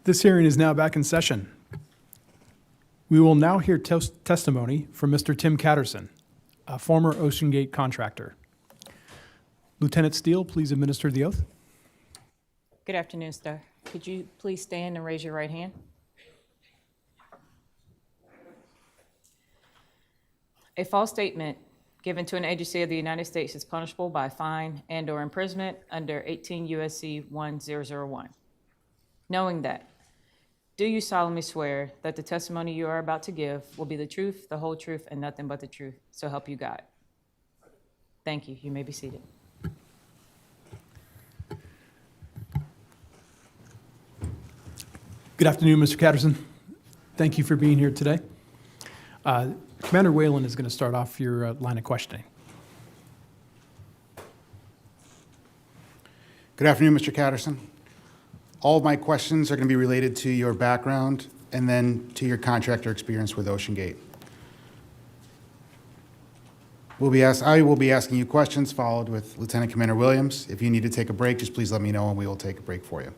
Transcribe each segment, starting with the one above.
This hearing is now back in session. We will now hear testimony from Mr. Tim Catterson, a former OceanGate contractor. Lieutenant Steele, please administer the oath. Good afternoon, sir. Could you please stand and raise your right hand? A false statement given to an agency of the United States is punishable by fine and/or imprisonment under 18 U.S.C. 1001. Knowing that, do you solemnly swear that the testimony you are about to give will be the truth, the whole truth, and nothing but the truth? So help you God. Thank you. You may be seated. Good afternoon, Mr. Catterson. Thank you for being here today. Commander Whalen is going to start off your line of questioning. Good afternoon, Mr. Catterson. All of my questions are going to be related to your background and then to your contractor experience with OceanGate. I will be asking you questions, followed with Lieutenant Commander Williams. If you need to take a break, just please let me know and we will take a break for you.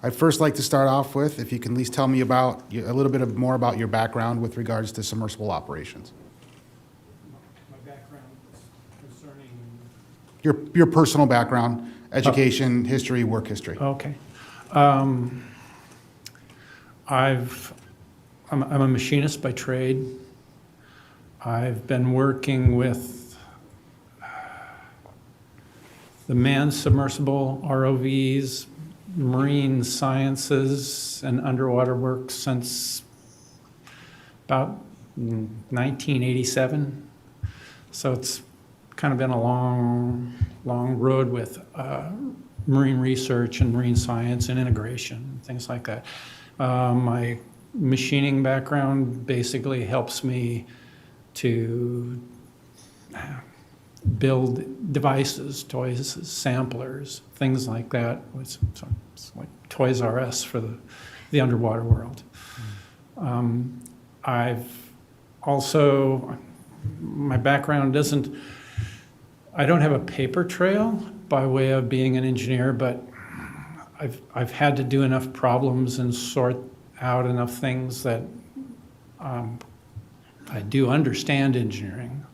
I'd first like to start off with, if you can at least tell me about a little bit more about your background with regards to submersible operations. My background is concerning... Your personal background, education, history, work history. Okay. I'm a machinist by trade. I've been working with the manned submersible ROVs, marine sciences, and underwater work since about 1987. So it's kind of been a long road with marine research and marine science and integration, things like that. My machining background basically helps me to build devices, toys, samplers, things like that. It's like Toys R Us for the underwater world. I've also, my background I don't have a paper trail by way of being an engineer, but I've had to do enough problems and sort out enough things that I do understand engineering.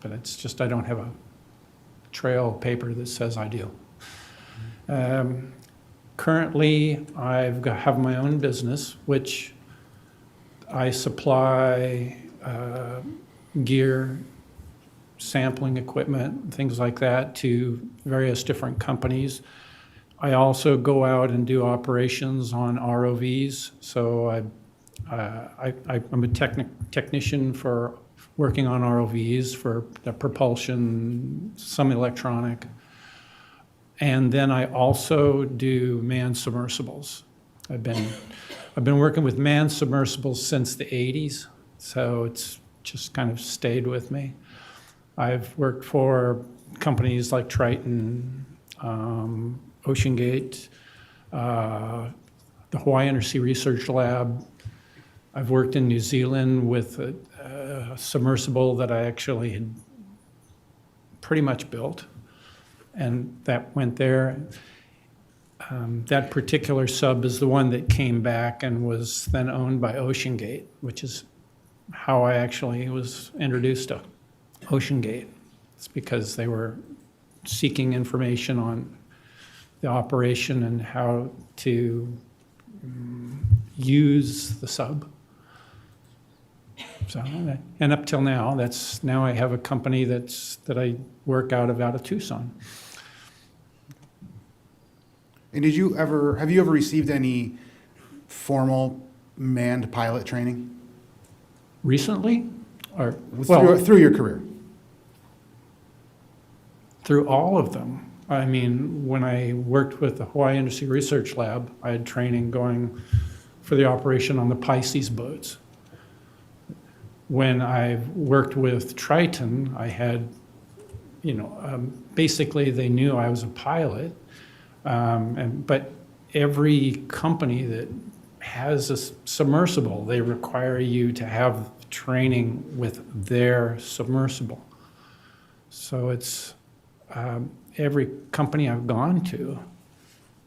But it's just I don't have a trail of paper that says I do. Currently, have my own business, which I supply gear, sampling equipment, things like that to various different companies. I also go out and do operations on ROVs. So I'm a technician for working on ROVs for the propulsion, some electronic. And then I also do manned submersibles. I've been working with manned submersibles since the 80s, so it's just kind of stayed with me. I've worked for companies like Triton, OceanGate, the Hawaii Undersea Research Lab. I've worked in New Zealand with a submersible that I actually had pretty much built, and that went there. That particular sub is the one that came back and was then owned by OceanGate, which is how I actually was introduced to OceanGate. It's because they were seeking information on the operation and how to use the sub. So, and up till now, now I have a company that I work out of Tucson. And have you ever received any formal manned pilot training? Recently? Or through your career? Through all of them. I mean, when I worked with the Hawaii Undersea Research Lab, I had training going for the operation on the Pisces boats. When I worked with Triton, I had, basically they knew I was a pilot, but every company that has a submersible, they require you to have training with their submersible. So it's every company I've gone to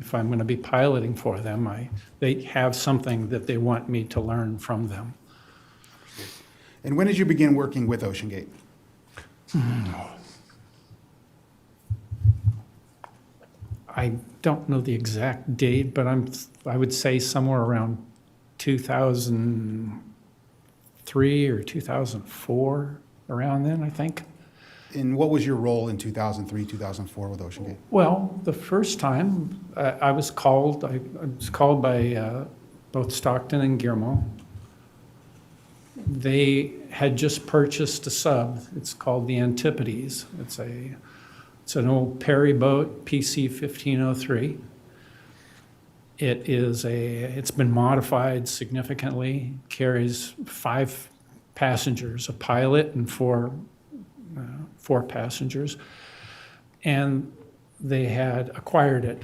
if I'm going to be piloting for them, they have something that they want me to learn from them. And when did you begin working with OceanGate? I don't know the exact date, but I would say somewhere around 2003 or 2004, around then, I think. And what was your role in 2003, 2004 with OceanGate? Well, the first time I was called by both Stockton and Guillermo. They had just purchased a sub. It's called the Antipodes. It's an old Perry boat, PC 1503. It's been modified significantly. Carries 5 passengers, a pilot and 4 passengers, and they had acquired it.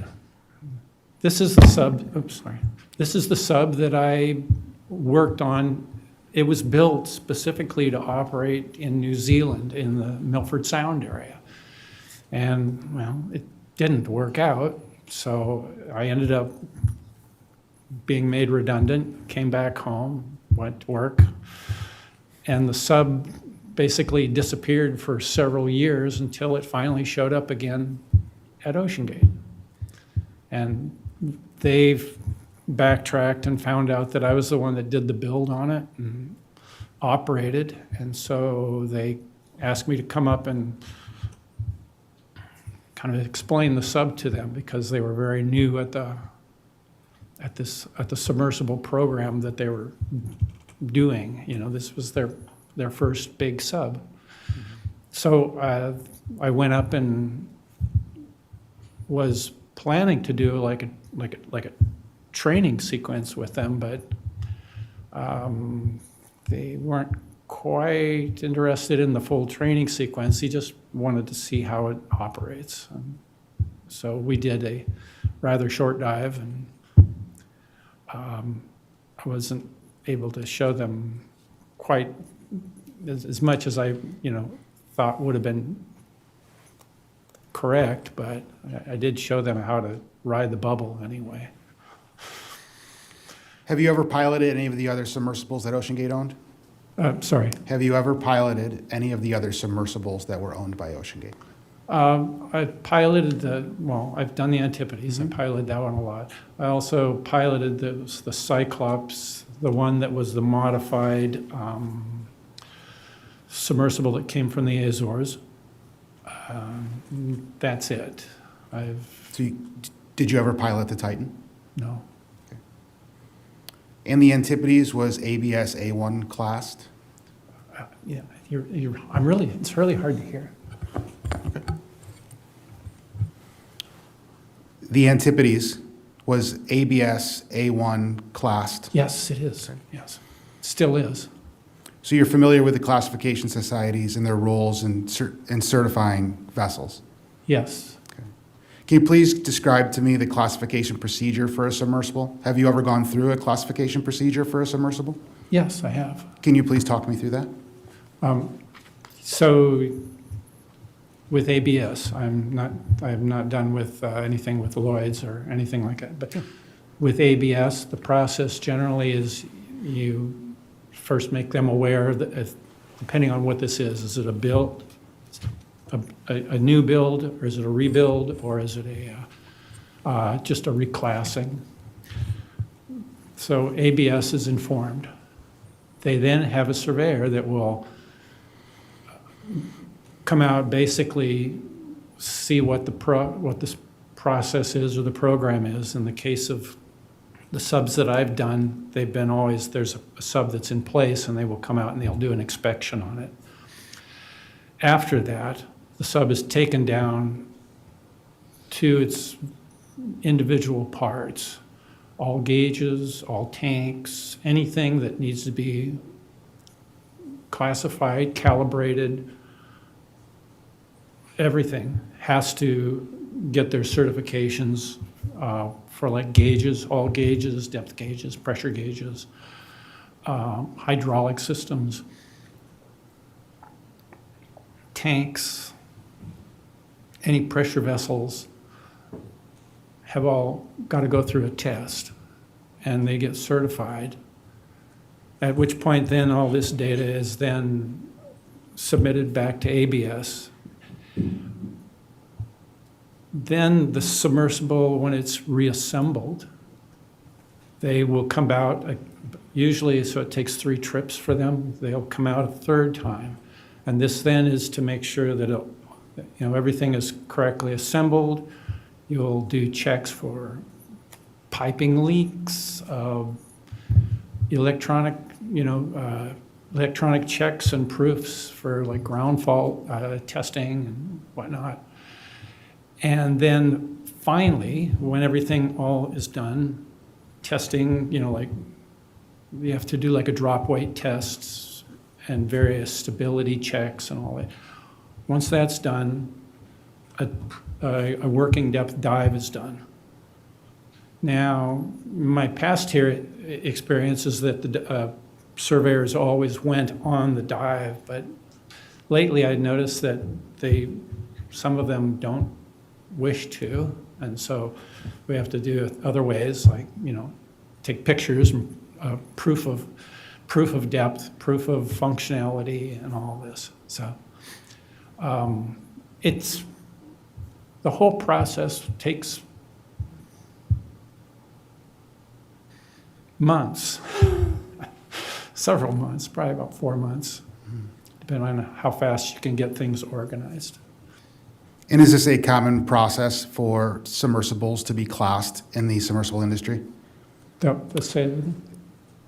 This is the sub. Oops, sorry. This is the sub that I worked on. It was built specifically to operate in New Zealand in the Milford Sound area, and well, it didn't work out. So I ended up being made redundant. Came back home, went to work, and the sub basically disappeared for several years until it finally showed up again at OceanGate. And they've backtracked and found out that I was the one that did the build on it and operated. And so they asked me to come up and kind of explain the sub to them, because they were very new at the submersible program that they were doing. You know, this was their first big sub. So I went up and was planning to do like a training sequence with them, but they weren't quite interested in the full training sequence. He just wanted to see how it operates. So we did a rather short dive, and I wasn't able to show them quite as much as I, thought would have been correct, but I did show them how to ride the bubble anyway. Have you ever piloted any of the other submersibles that OceanGate owned? Sorry. Have you ever piloted any of the other submersibles that were owned by OceanGate? I've piloted I've done the Antipodes. Mm-hmm. I piloted that one a lot. I also piloted the Cyclops, the one that was the modified submersible that came from the Azores. That's it. Did you ever pilot the Titan? No. And the Antipodes was ABS A1 classed? Yeah, it's really hard to hear. The Antipodes was ABS A1 classed? Yes, it is. Yes, still is. So you're familiar with the classification societies and their roles in certifying vessels? Yes. Can you please describe to me the classification procedure for a submersible? Have you ever gone through a classification procedure for a submersible? Yes, I have. Can you please talk me through that? So with ABS, I have not done with anything with Lloyd's or anything like that. But with ABS, the process generally is you first make them aware that, depending on what this is it a build, a new build, or is it a rebuild, or is it just a reclassing? So ABS is informed. They then have a surveyor that will come out, basically see what this process is or the program is. In the case of the subs that I've done, there's a sub that's in place, and they will come out and they'll do an inspection on it. After that, the sub is taken down to its individual parts, all gauges, all tanks, anything that needs to be classified, calibrated, everything has to get their certifications for like gauges, all gauges, depth gauges, pressure gauges, hydraulic systems, tanks, any pressure vessels have all got to go through a test, and they get certified, at which point then all this data is then submitted back to ABS. Then the submersible, when it's reassembled, they will come out, usually, so it takes 3 trips for them. They'll come out a 3rd time. And this then is to make sure that everything is correctly assembled. You'll do checks for piping leaks, electronic checks and proofs for like ground fault testing and whatnot. And then finally, when everything all is done, testing, like you have to do like a drop weight tests and various stability checks and all that. Once that's done, a working depth dive is done. Now, my past experience is that the surveyors always went on the dive, but lately I noticed that some of them don't wish to, and so we have to do it other ways, like take pictures, proof of depth, proof of functionality, and all this. So it's the whole process takes months, several months, probably about 4 months, depending on how fast you can get things organized. And is this a common process for submersibles to be classed in the submersible industry? Let's say,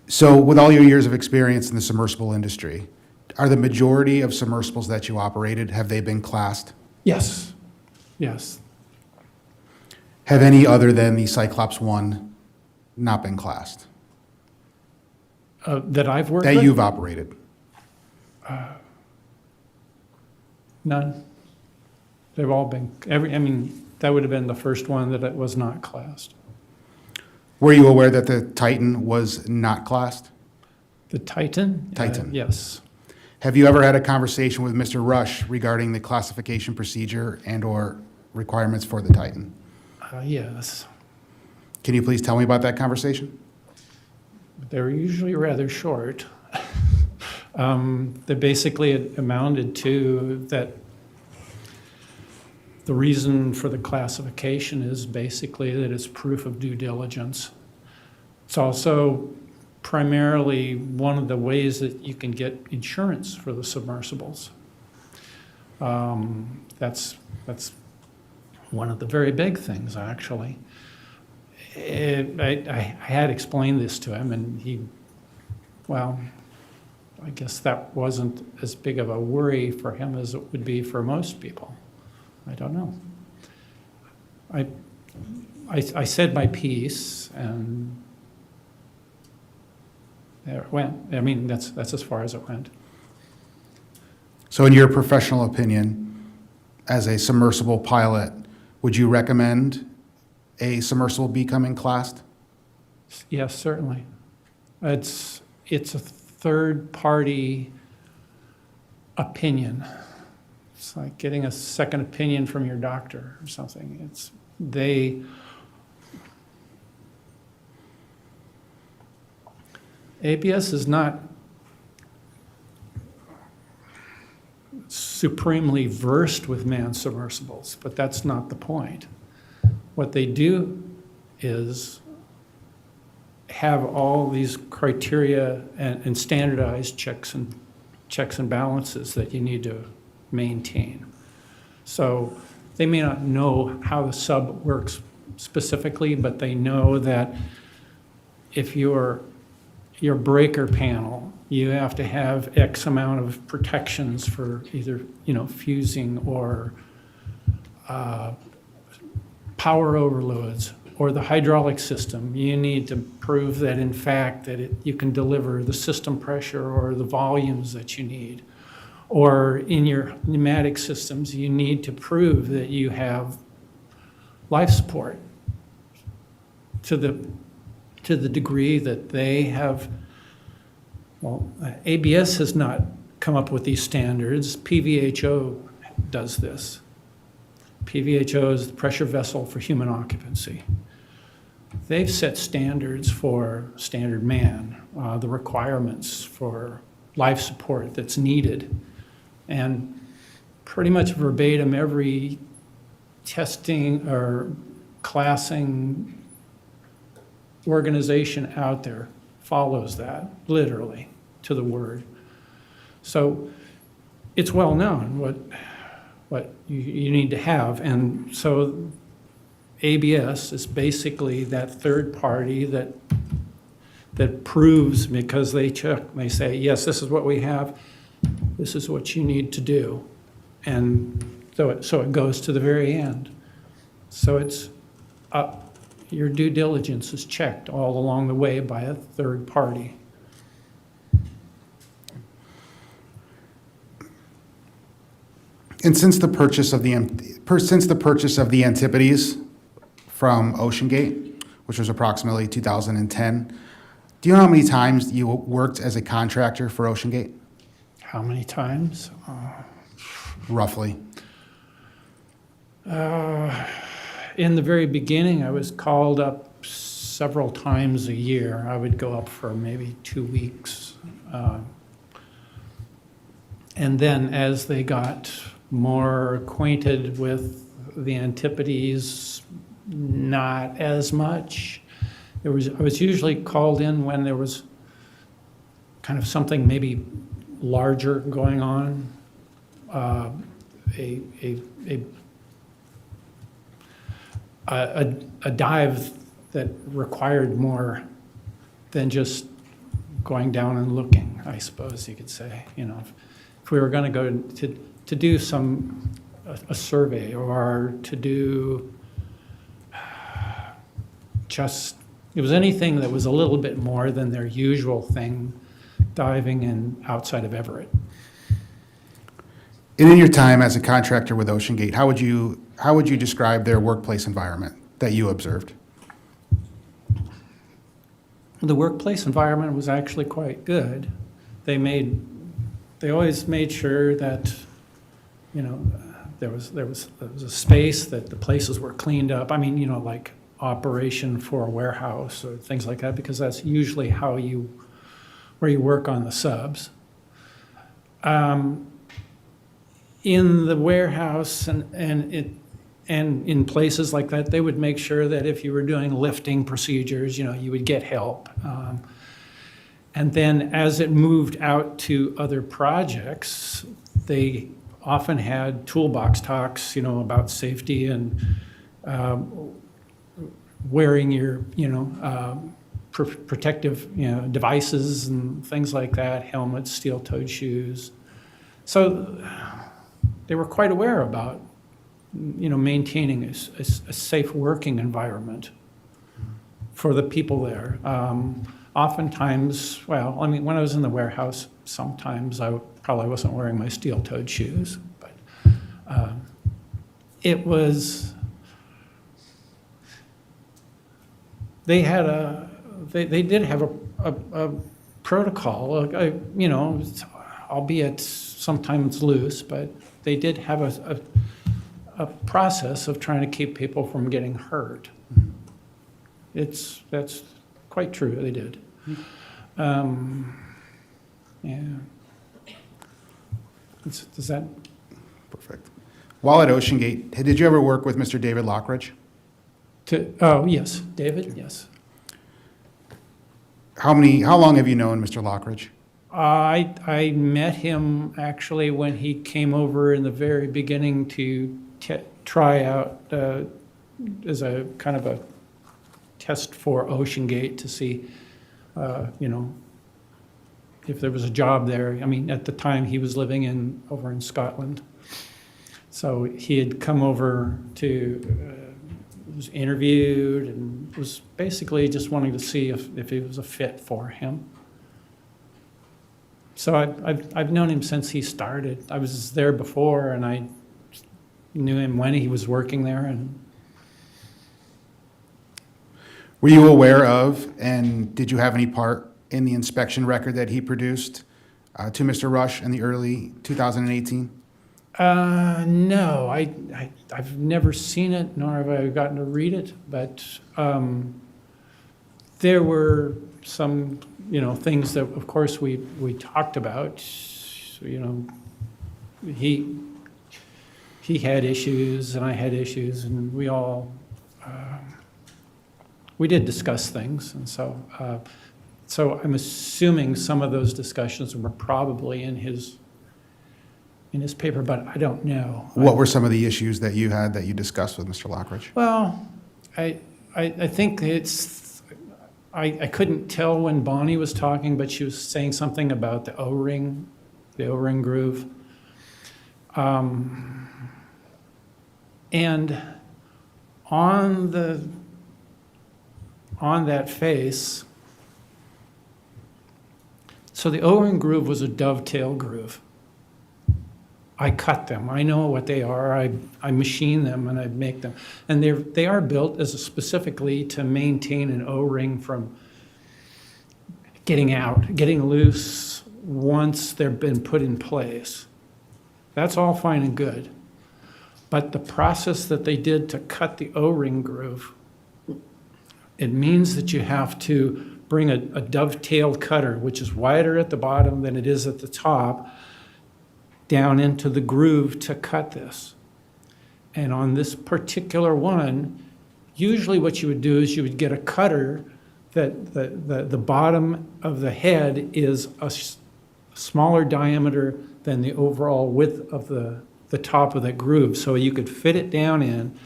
So with all your years of experience in the submersible industry, are the majority of submersibles that you operated, have they been classed? yes, yes. Have any other than the Cyclops 1 not been classed That I've worked that with? you've operated? None. They've all been, that would have been the first one that it was not classed. Were you aware that the Titan was not classed? The Titan? Titan. Yes. Have you ever had a conversation with Mr. Rush regarding the classification procedure and/or requirements for the Titan? Yes. Can you please tell me about that conversation? They're usually rather short. They basically amounted to that the reason for the classification is basically that it's proof of due diligence. It's also primarily one of the ways that you can get insurance for the submersibles. That's one of the very big things, actually. I had explained this to him, and I guess that wasn't as big of a worry for him as it would be for most people. I don't know. I said my piece, and there it went. That's as far as it went. So in your professional opinion, as a submersible pilot, would you recommend a submersible becoming classed? Yes, certainly. It's a third-party opinion. It's like getting a second opinion from your doctor or something. ABS is not supremely versed with manned submersibles, but that's not the point. What they do is have all these criteria and standardized checks and balances that you need to maintain. So they may not know how the sub works specifically, but they know that if your breaker panel, you have to have X amount of protections for either fusing or power overloads, or the hydraulic system. You need to prove that in fact that you can deliver the system pressure or the volumes that you need. Or in your pneumatic systems, you need to prove that you have life support to the degree that they have. Well, ABS has not come up with these standards. PVHO does this. PVHO is the pressure vessel for human occupancy. They've set standards for standard man, the requirements for life support that's needed. And pretty much verbatim, every testing or classing organization out there follows that, literally, to the word. So it's well known what you need to have. And so ABS is basically that third party that proves, because they check, they say, yes, this is what we have, this is what you need to do. And so it goes to the very end. So it's your due diligence is checked all along the way by a third party. And since the purchase of the Antipodes from OceanGate, which was approximately 2010, do you know how many times you worked as a contractor for OceanGate? How many times? Roughly. In the very beginning, I was called up several times a year. I would go up for maybe 2 weeks. And then as they got more acquainted with the Antipodes, not as much. I was usually called in when there was kind of something maybe larger going on, a dive that required more than just going down and looking, I suppose you could say. You know, if we were going to go to do a survey or to do it was anything that was a little bit more than their usual thing, diving in outside of Everett. And in your time as a contractor with OceanGate, how would you describe their workplace environment that you observed? The workplace environment was actually quite good. They always made sure that, you know, there was a space, that the places were cleaned up. I mean, you know, like operation for a warehouse or things like that, because that's usually where you work on the subs. In the warehouse and in places like that, they would make sure that if you were doing lifting procedures, you know, you would get help. And then as it moved out to other projects, they often had toolbox talks, you know, about safety and wearing your, you know, protective, you know, devices and things like that, helmets, steel-toed shoes. So they were quite aware about, you know, maintaining a safe working environment for the people there. Oftentimes, well, I mean, when I was in the warehouse, sometimes I probably wasn't wearing my steel-toed shoes, but it was, they did have a protocol, you know, albeit sometimes loose, but they did have a process of trying to keep people from getting hurt. That's quite true, they did. Yeah. Does that? Perfect. While at OceanGate, did you ever work with Mr. David Lockridge? Oh, yes, David, yes. How long have you known Mr. Lockridge? I met him actually when he came over in the very beginning to try out as a kind of a test for OceanGate to see, you know, if there was a job there. I mean, at the time he was living over in Scotland. So he had come over was interviewed and was basically just wanting to see if he was a fit for him. So I've known him since he started. I was there before, and I knew him when he was working there. And Were you aware of, and did you have any part in the inspection record that he produced to Mr. Rush in the early 2018? No, I've never seen it, nor have I gotten to read it, but there were some, things that, of course, we talked about. So, he had issues and I had issues, and we all, we did discuss things, and so I'm assuming some of those discussions were probably in his paper, but I don't know. What were some of the issues that you had that you discussed with Mr. Lockridge? Well, I think I couldn't tell when Bonnie was talking, but she was saying something about the O-ring groove. And on that face, so the O-ring groove was a dovetail groove. I cut them. I know what they are. I machine them and I make them. And they are built specifically to maintain an O-ring from getting out, getting loose once they've been put in place. That's all fine and good. But the process that they did to cut the O-ring groove, it means that you have to bring a dovetail cutter, which is wider at the bottom than it is at the top, down into the groove to cut this. And on this particular one, usually what you would do is you would get a cutter that the bottom of the head is a smaller diameter than the overall width of the top of that groove. So you could fit it down in,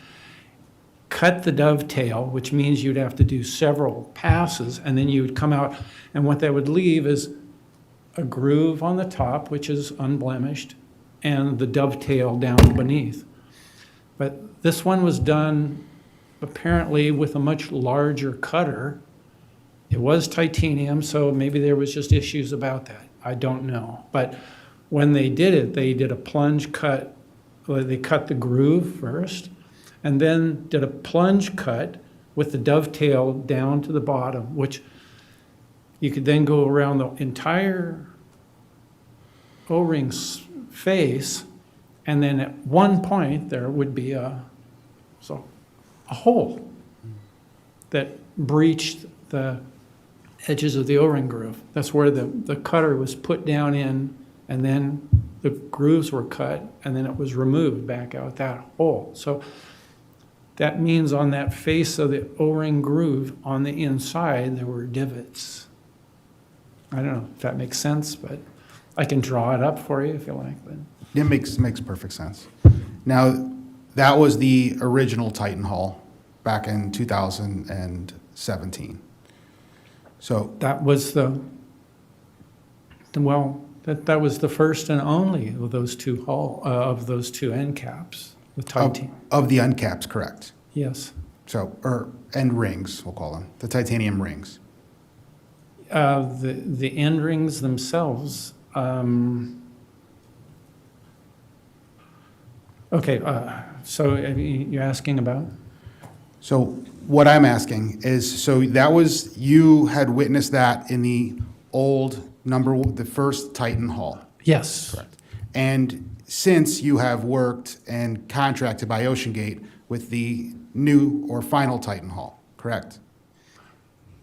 cut the dovetail, which means you'd have to do several passes, and then you would come out, and what that would leave is a groove on the top, which is unblemished, and the dovetail down beneath. But this one was done apparently with a much larger cutter. It was titanium, so maybe there was just issues about that. I don't know. But when they did it, they did a plunge cut. They cut the groove first, and then did a plunge cut with the dovetail down to the bottom, which you could then go around the entire O-ring face, and then at one point there would be a hole that breached the edges of the O-ring groove. That's where the cutter was put down in, and then the grooves were cut, and then it was removed back out that hole. So that means on that face of the O-ring groove on the inside, there were divots. I don't know if that makes sense, but I can draw it up for you if you like. But It makes perfect sense. Now, that was the original Titan hull back in 2017. So that was that was the first and only of those two end caps. The titanium. of the uncaps, correct? Yes. So, end rings, we'll call them, the titanium rings. The end rings themselves. Okay, so you're asking about? So what I'm asking is, so that was, you had witnessed that in the old the first Titan hull. Yes. Correct. And since you have worked and contracted by OceanGate with the new or final Titan hull, correct?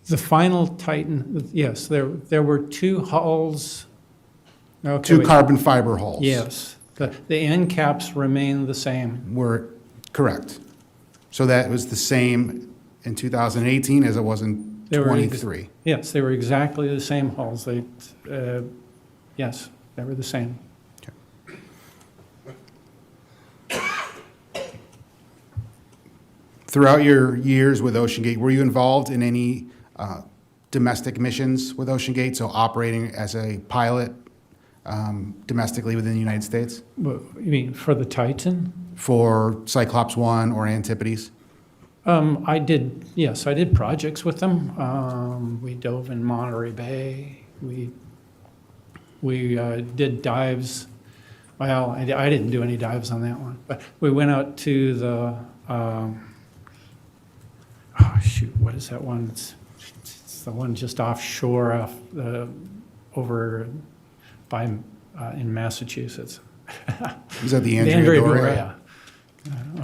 The final Titan, yes, there were two hulls. Okay, Two wait. carbon fiber hulls. Yes, the end caps remain the same. Were correct. So that was the same in 2018 as it was in They were 23. Yes, they were exactly the same hulls. Yes, they were the same. Throughout your years with OceanGate, were you involved in any domestic missions with OceanGate, so operating as a pilot domestically within the United States You mean for the Titan? for Cyclops 1 or Antipodes? I did projects with them. We dove in Monterey Bay. We did dives. Well, I didn't do any dives on that one, but we went out to the, what is that one? It's the one just offshore, over by, in Massachusetts. Was that the The Andrea Doria? Doria.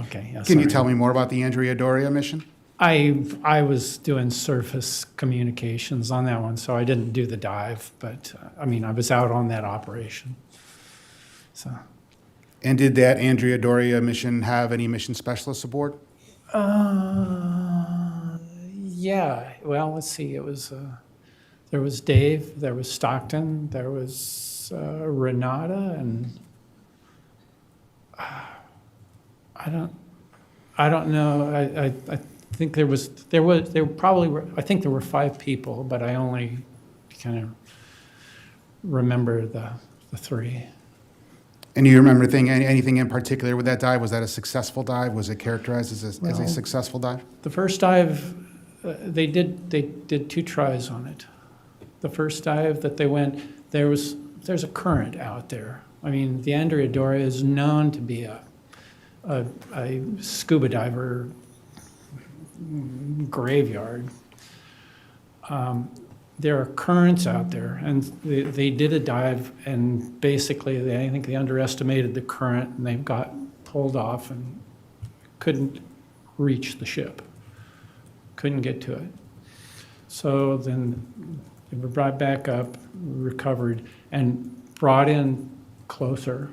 Okay, yeah, Can you sorry. tell me more about the Andrea Doria mission? I was doing surface communications on that one, so I didn't do the dive, but, I mean, I was out on that operation. So, And did that Andrea Doria mission have any mission specialists aboard? yeah, well, let's see, it was, there was Dave, there was Stockton, there was Renata, and I don't know, I think there were 5 people, but I only kind of remember the 3. And do you remember anything in particular with that dive? Was that a successful dive? Was it characterized as a Well, successful dive? The first dive, they did 2 tries on it. The first dive that they went, there's a current out there. I mean, the Andrea Doria is known to be a scuba diver graveyard. There are currents out there, and they did a dive, and basically, I think they underestimated the current, and they got pulled off and couldn't reach the ship, couldn't get to it. So then they were brought back up, recovered, and brought in closer,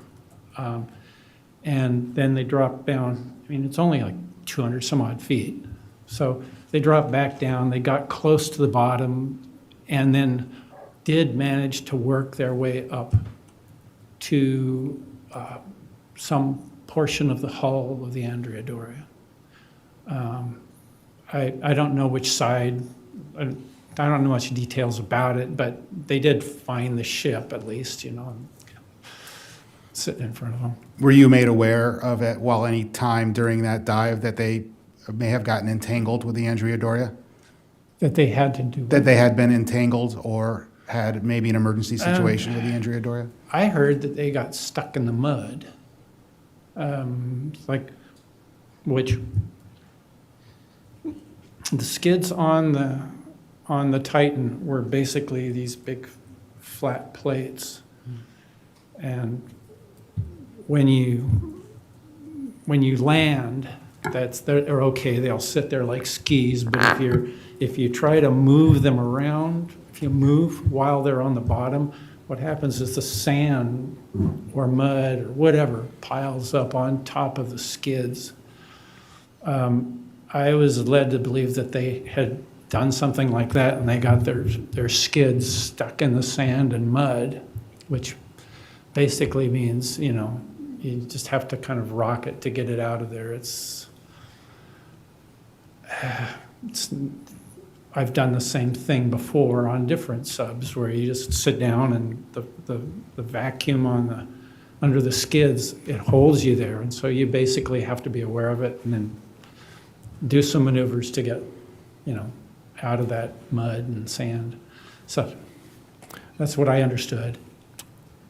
and then they dropped down. I mean, it's only like 200 some odd feet. So they dropped back down, they got close to the bottom, and then did manage to work their way up to some portion of the hull of the Andrea Doria. I don't know which side, I don't know much details about it, but they did find the ship at least, you know, sitting in front of them. Were you made aware of it while any time during that dive that they may have gotten entangled with the Andrea Doria? That they had to do. That they had been entangled or had maybe an emergency situation with the Andrea Doria? I heard that they got stuck in the mud. Which the skids on the Titan were basically these big flat plates. And when you land, they're okay, they'll sit there like skis, but if you try to move them around, if you move while they're on the bottom, what happens is the sand or mud or whatever piles up on top of the skids. I was led to believe that they had done something like that and they got their skids stuck in the sand and mud, which basically means, you know, you just have to kind of rock it to get it out of there. I've done the same thing before on different subs where you just sit down and the vacuum under the skids, it holds you there. And so you basically have to be aware of it and then do some maneuvers to get, you know, out of that mud and sand. So that's what I understood.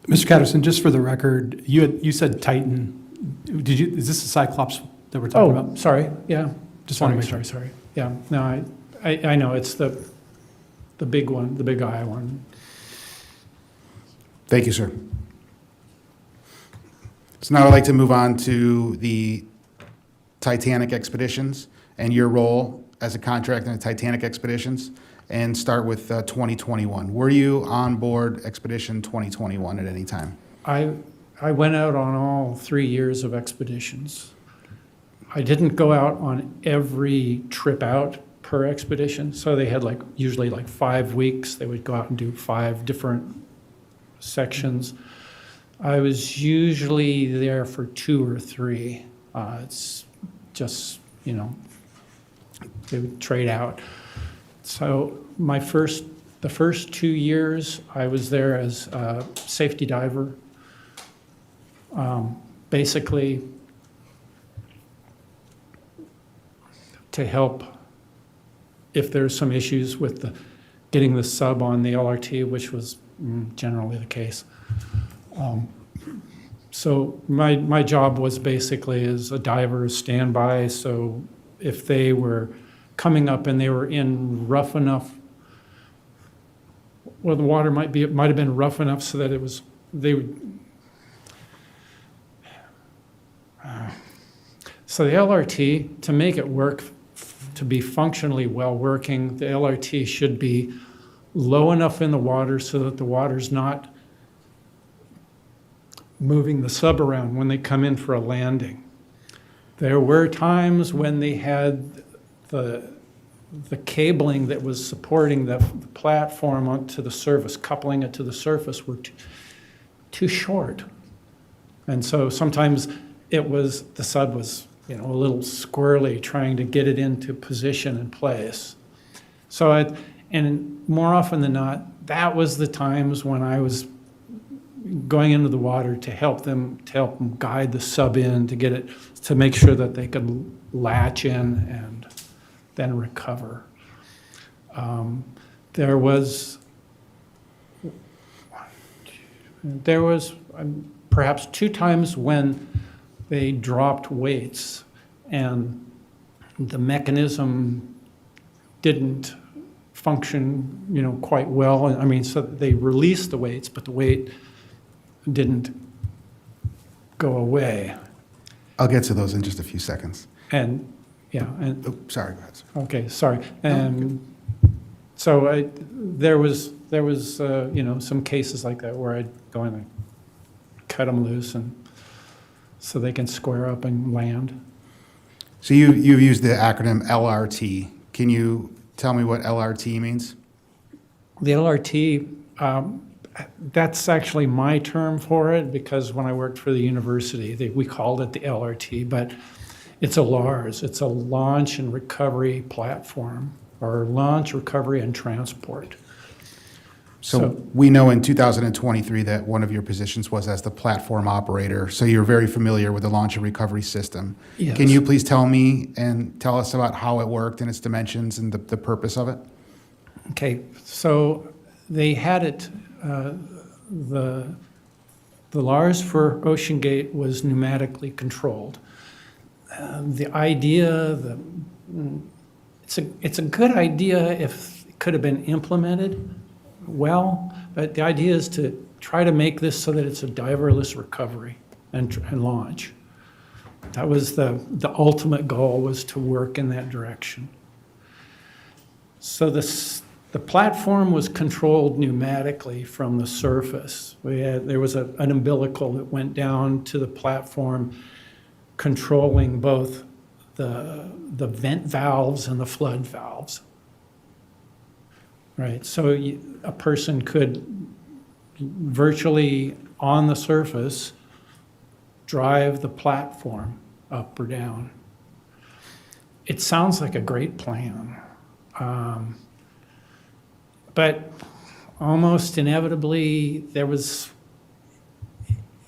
Mr. Catterson, just for the record, you said Titan. Is this the Cyclops that we're talking about? Sorry, yeah. Just want to make sure. Sorry. Yeah, no, I know, it's the big one, the big eye one. Thank you, sir. So now I'd like to move on to the Titanic expeditions and your role as a contractor in the Titanic expeditions, and start with 2021. Were you on board Expedition 2021 at any time? I went out on all 3 years of expeditions. I didn't go out on every trip out per expedition, so they had usually 5 weeks. They would go out and do 5 different sections. I was usually there for 2 or 3. It's just, you know, they would trade out. So the first 2 years, I was there as a safety diver. Basically, to help if there's some issues with getting the sub on the LRT, which was generally the case. So my job was basically as a diver, standby. So if they were coming up and they were in rough enough, well, the water might have been rough enough so that So the LRT, to make it work, to be functionally well working, the LRT should be low enough in the water so that the water's not moving the sub around when they come in for a landing. There were times when they had the cabling that was supporting the platform onto the surface, coupling it to the surface, were too short. And so sometimes the sub was, a little squirrely trying to get it into position and place. So and more often than not, that was the times when I was going into the water to help them guide the sub in, to make sure that they could latch in and then recover. There was perhaps 2 times when they dropped weights and the mechanism didn't function, quite well. I mean, so they released the weights, but the weight didn't go away. I'll get to those in just a few seconds. And, Oh, sorry, go ahead, sir. okay, sorry. And so there was some cases like that where I'd go in and cut them loose and so they can square up and land. So you've used the acronym LRT. Can you tell me what LRT means? The LRT, that's actually my term for it because when I worked for the university, we called it the LRT, but it's a LARS. It's a launch and recovery platform, or launch, recovery, and transport. So we know in 2023 that one of your positions was as the platform operator, so you're very familiar with the launch and recovery system. Yes. Can you please tell me and tell us about how it worked and its dimensions and the purpose of it? Okay, so they had it, the LARS for OceanGate was pneumatically controlled. The idea, it's a good idea if it could have been implemented well, but the idea is to try to make this so that it's a diverless recovery and launch. That was the ultimate goal, was to work in that direction. So the platform was controlled pneumatically from the surface. There was an umbilical that went down to the platform, controlling both the vent valves and the flood valves. Right, so a person could virtually on the surface drive the platform up or down. It sounds like a great plan, but almost inevitably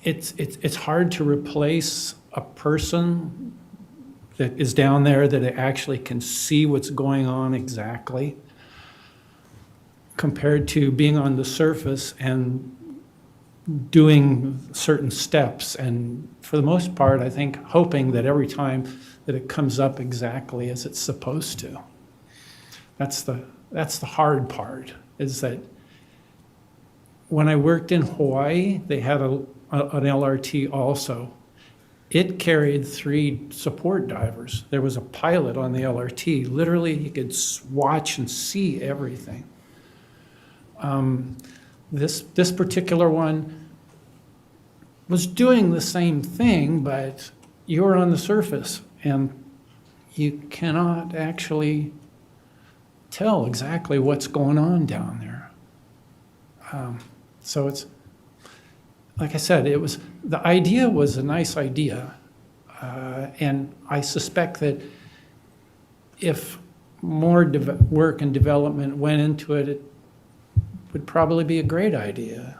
it's hard to replace a person that is down there that actually can see what's going on exactly, compared to being on the surface and doing certain steps. And for the most part, I think hoping that every time that it comes up exactly as it's supposed to. That's the hard part, is that when I worked in Hawaii, they had an LRT also. It carried 3 support divers. There was a pilot on the LRT. Literally, he could watch and see everything. This particular one was doing the same thing, but you're on the surface and you cannot actually tell exactly what's going on down there. So it's, like I said, the idea was a nice idea. And I suspect that if more work and development went into it, it would probably be a great idea.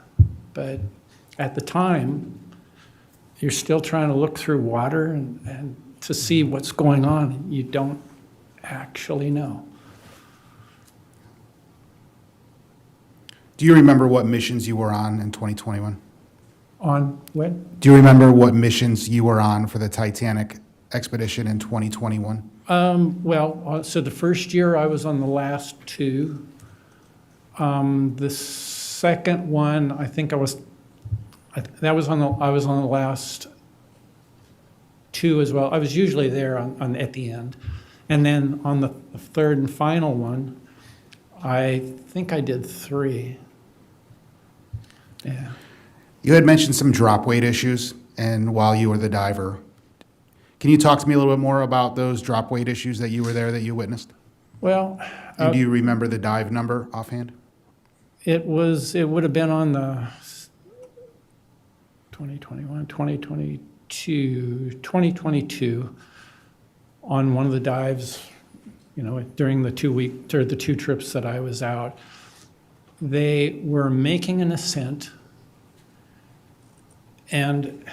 But at the time, you're still trying to look through water and to see what's going on. You don't actually know. Do you remember what missions you were on in 2021? On what? Do you remember what missions you were on for the Titanic expedition in 2021? So the first year I was on the last 2. The second one, I think I was on the last 2 as well. I was usually there at the end. And then on the third and final one, I think I did 3. Yeah. You had mentioned some drop weight issues, and while you were the diver, can you talk to me a little bit more about those drop weight issues that you were there, that you witnessed? Well, And do you remember the dive number offhand? it would have been on the 2021, 2022 on one of the dives, during the 2 or the 2 trips that I was out. They were making an ascent, and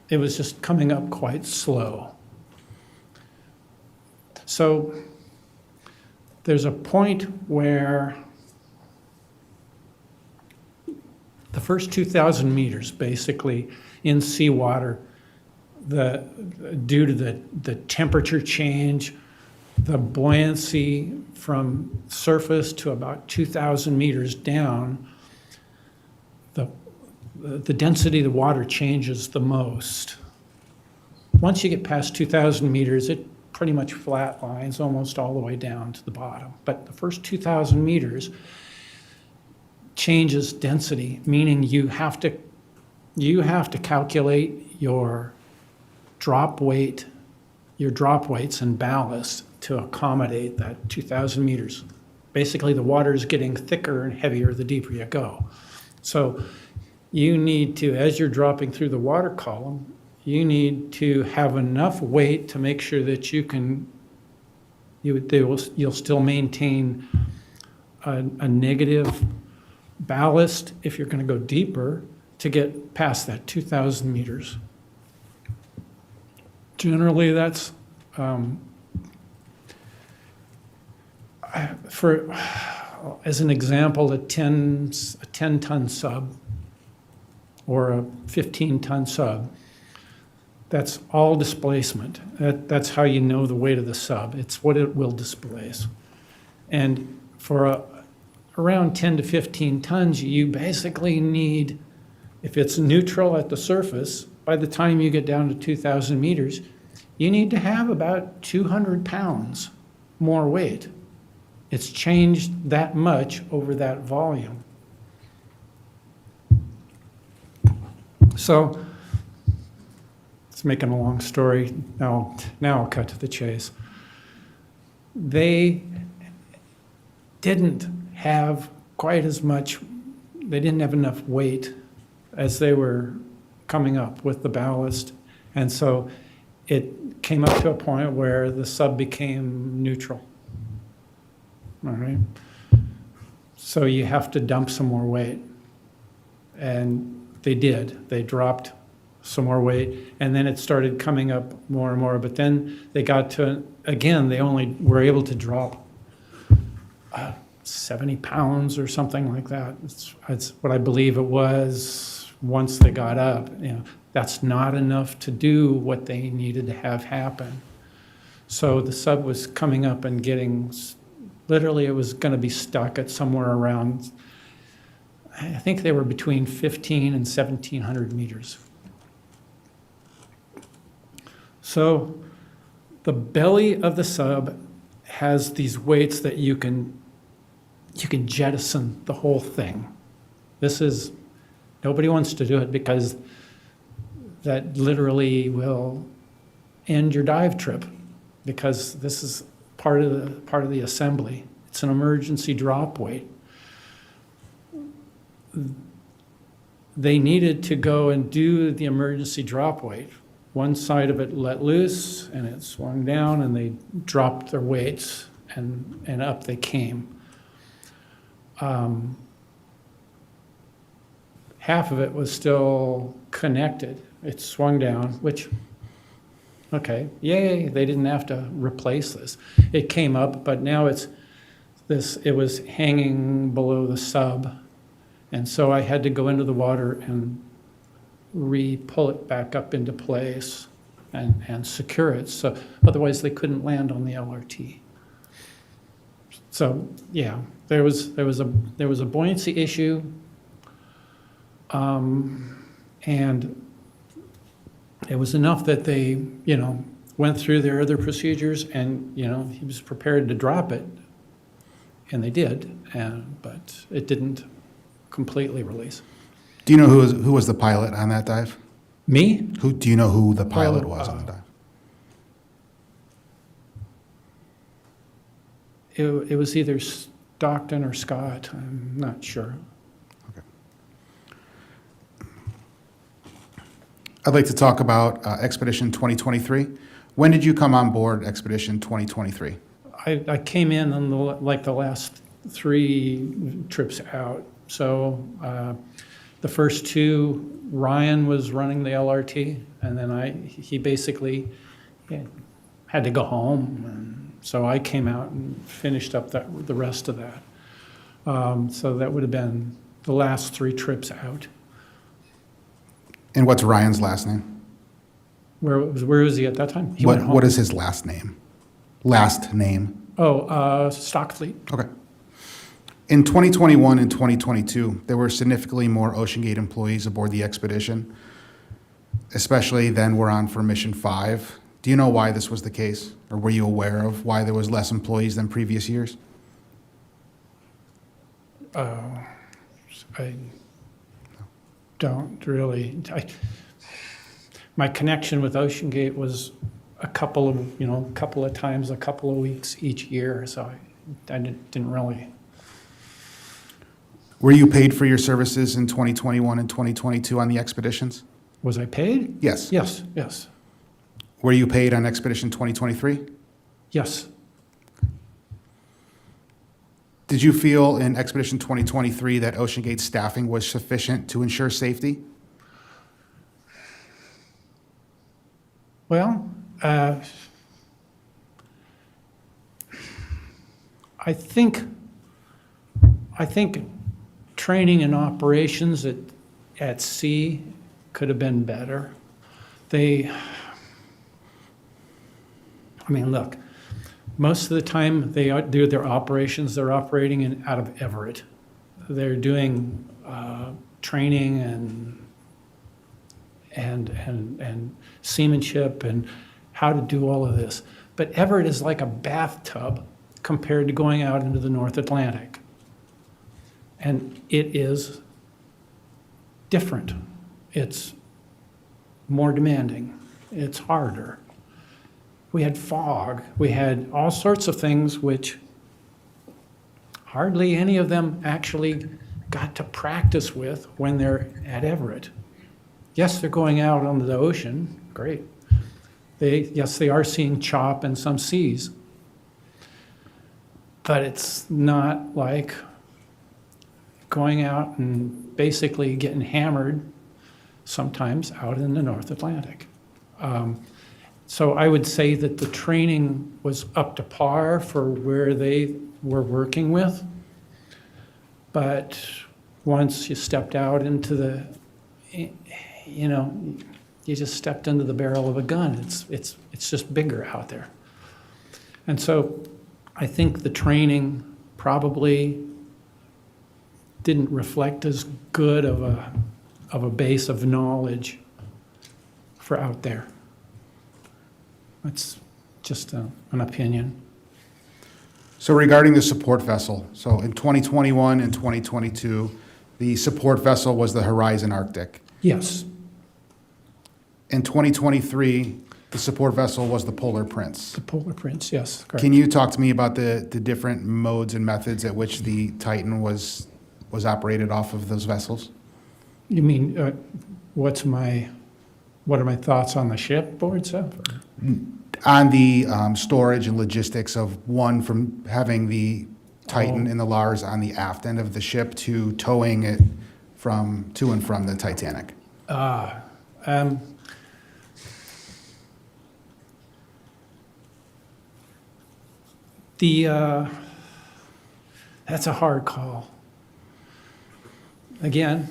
it was just coming up quite slow. So there's a point where the first 2,000 meters, basically, in seawater, due to the temperature change, the buoyancy from surface to about 2,000 meters down, the density of the water changes the most. Once you get past 2,000 meters, it pretty much flat lines almost all the way down to the bottom. But the first 2,000 meters changes density, meaning you have to calculate your drop weights and ballast to accommodate that 2,000 meters. Basically, the water is getting thicker and heavier the deeper you go. So you need to, as you're dropping through the water column, you need to have enough weight to make sure that you'll still maintain a negative ballast if you're going to go deeper to get past that 2,000 meters. Generally, that's as an example, a 10-ton sub or a 15-ton sub. That's all displacement. That's how you know the weight of the sub. It's what it will displace. And for around 10 to 15 tons, you basically need, if it's neutral at the surface, by the time you get down to 2,000 meters, you need to have about 200 pounds more weight. It's changed that much over that volume. So, it's making a long story. Now I'll cut to the chase. They didn't have quite as much, they didn't have enough weight as they were coming up with the ballast. And so it came up to a point where the sub became neutral. All right. So you have to dump some more weight. And they did. They dropped some more weight, and then it started coming up more and more. But then they got to, again, they only were able to drop 70 pounds or something like that. It's what I believe it was once they got up. That's not enough to do what they needed to have happen. So the sub was coming up and getting, literally it was going to be stuck at somewhere around, I think they were between 15 and 1,700 meters. So the belly of the sub has these weights that you can jettison the whole thing. Nobody wants to do it because that literally will end your dive trip, because this is part of the assembly. It's an emergency drop weight. They needed to go and do the emergency drop weight. One side of it let loose and it swung down, and they dropped their weights and up they came. Half of it was still connected. It swung down, which, okay, yay, they didn't have to replace this. It came up, but now it was hanging below the sub. And so I had to go into the water and re-pull it back up into place and secure it. So otherwise they couldn't land on the LRT. So yeah, there was a buoyancy issue, and it was enough that they, went through their other procedures and, he was prepared to drop it. And they did, but it didn't completely release. Do you know who was the pilot on that dive? Me? Do you know who the pilot was on the dive? It was either Stockton or Scott, I'm not sure. I'd like to talk about Expedition 2023. When did you come on board Expedition 2023? I came in on the last 3 trips out. So the first 2, Ryan was running the LRT, and then he basically had to go home. And so I came out and finished up the rest of that. So that would have been the last 3 trips out. And what's Ryan's last name? Where was he at that time? He went home. What is his last name? Last name? Oh, Stockfleet. Okay. In 2021 and 2022, there were significantly more OceanGate employees aboard the expedition, especially then we're on for Mission 5. Do you know why this was the case? Or were you aware of why there was less employees than previous years? I don't really. My connection with OceanGate was a couple of times, a couple of weeks each year, so I didn't really. Were you paid for your services in 2021 and 2022 on the expeditions? Was I paid? Yes. Yes. Were you paid on Expedition 2023? Yes. Did you feel in Expedition 2023 that OceanGate staffing was sufficient to ensure safety? Well, I think training and operations at sea could have been better. Look, most of the time they do their operations, they're operating out of Everett. They're doing training and seamanship and how to do all of this. But Everett is like a bathtub compared to going out into the North Atlantic. And it is different. It's more demanding. It's harder. We had fog. We had all sorts of things which hardly any of them actually got to practice with when they're at Everett. Yes, they're going out on the ocean. Great. Yes, they are seeing chop and some seas. But it's not like going out and basically getting hammered sometimes out in the North Atlantic. So I would say that the training was up to par for where they were working with. But once you stepped out into you just stepped into the barrel of a gun. It's just bigger out there. And so I think the training probably didn't reflect as good of a base of knowledge for out there. That's just an opinion. So regarding the support vessel, so in 2021 and 2022, the support vessel was the Horizon Arctic. Yes. In 2023, the support vessel was the Polar Prince. The Polar Prince, yes, correct. Can you talk to me about the different modes and methods at which the Titan was operated off of those vessels? You mean, what are my thoughts on the shipboard stuff? On the storage and logistics of one from having the Titan in the Lars on the aft end of the ship to towing it to and from the Titanic. That's a hard call. Again,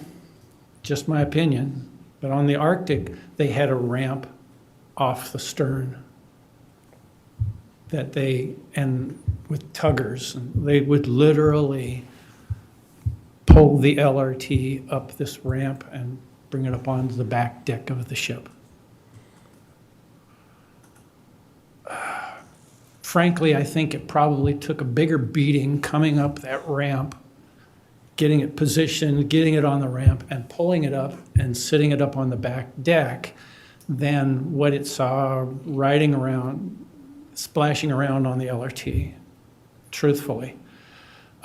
just my opinion, but on the Arctic, they had a ramp off the stern and with tuggers, they would literally pull the LRT up this ramp and bring it up onto the back deck of the ship. frankly, I think it probably took a bigger beating coming up that ramp, getting it positioned, getting it on the ramp, and pulling it up and sitting it up on the back deck than what it saw riding around, splashing around on the LRT, truthfully.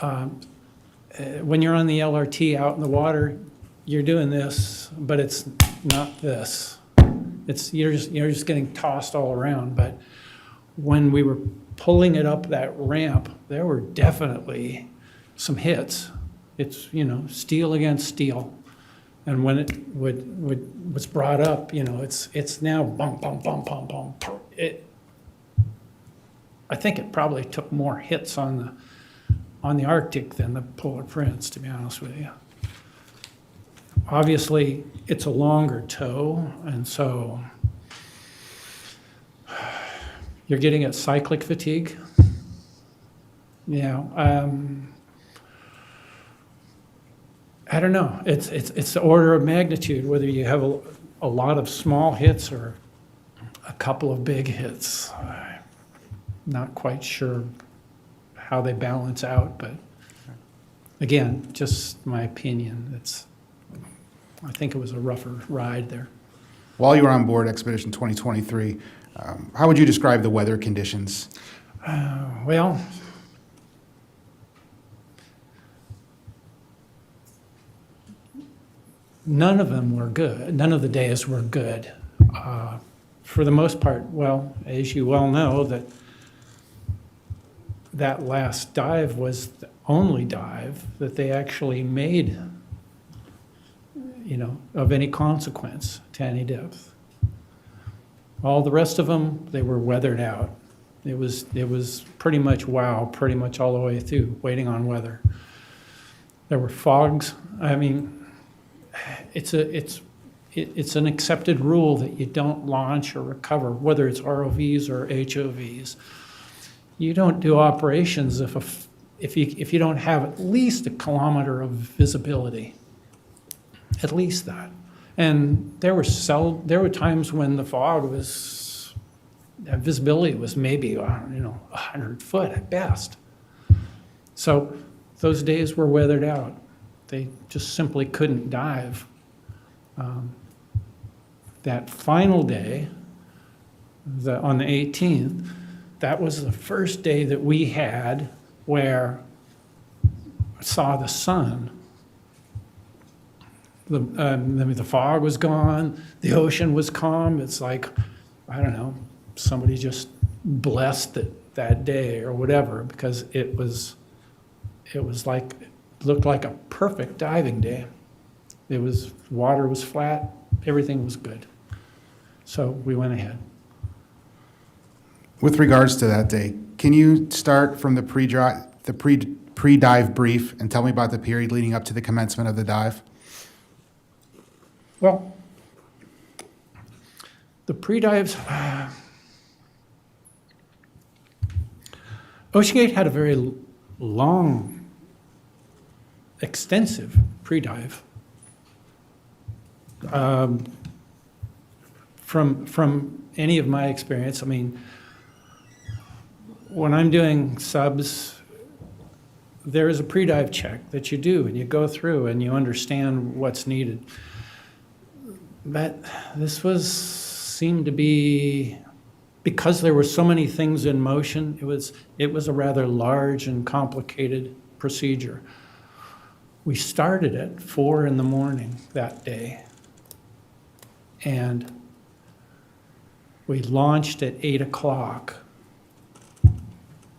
When you're on the LRT out in the water, you're doing this, but it's not this. You're just getting tossed all around. But when we were pulling it up that ramp, there were definitely some hits. It's, steel against steel. And when it was brought up, it's now bump, bump, bump, bump, bump. I think it probably took more hits on the Arctic than the Polar Prince, to be honest with you. Obviously, it's a longer tow, and so you're getting at cyclic fatigue. I don't know. It's the order of magnitude, whether you have a lot of small hits or a couple of big hits. I'm not quite sure how they balance out, but again, just my opinion. I think it was a rougher ride there. While you were on board Expedition 2023, how would you describe the weather conditions? Well, none of them were good. None of the days were good. For the most part, well, as you well know, that last dive was the only dive that they actually made, of any consequence to any depth. All the rest of them, they were weathered out. It was pretty much pretty much all the way through, waiting on weather. There were fogs. I mean, it's an accepted rule that you don't launch or recover, whether it's ROVs or HOVs. You don't do operations if you don't have at least a kilometer of visibility, at least that. And there were times when the fog was, visibility was maybe 100 foot at best. So those days were weathered out. They just simply couldn't dive. That final day, on the 18th, that was the first day that we had where I saw the sun. The fog was gone, the ocean was calm. It's like, I don't know, somebody just blessed it that day or whatever, because it looked like a perfect diving day. Water was flat, everything was good. So we went ahead. With regards to that day, can you start from the pre-dive brief and tell me about the period leading up to the commencement of the dive? Well, the pre-dives, OceanGate had a very long, extensive pre-dive. From any of my experience, I mean, when I'm doing subs, there is a pre-dive check that you do, and you go through and you understand what's needed. But this seemed to be, because there were so many things in motion, it was a rather large and complicated procedure. We started at 4 a.m. that day, and we launched at 8 o'clock.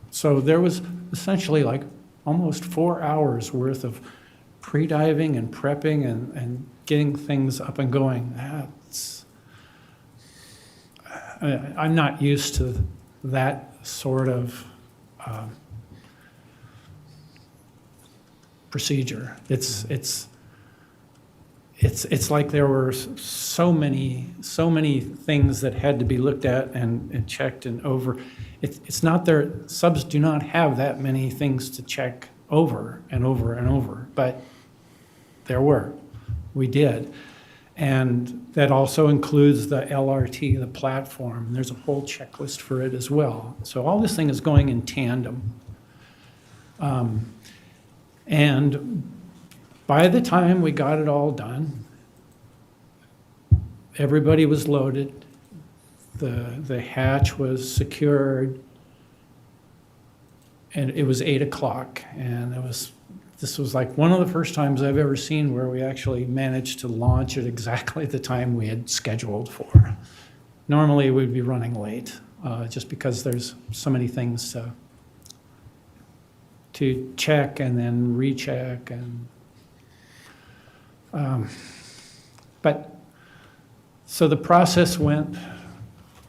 So there was essentially like almost 4 hours worth of pre-diving and prepping and getting things up and going. I'm not used to that sort of procedure. It's like there were so many things that had to be looked at and checked and over. It's not subs do not have that many things to check over and over and over, but there were. We did. And that also includes the LRT, the platform. And there's a whole checklist for it as well. So all this thing is going in tandem. And by the time we got it all done, everybody was loaded. The hatch was secured. And it was 8 o'clock. And this was like one of the first times I've ever seen where we actually managed to launch at exactly the time we had scheduled for. Normally, we'd be running late, just because there's so many things to check and then recheck. But so the process went.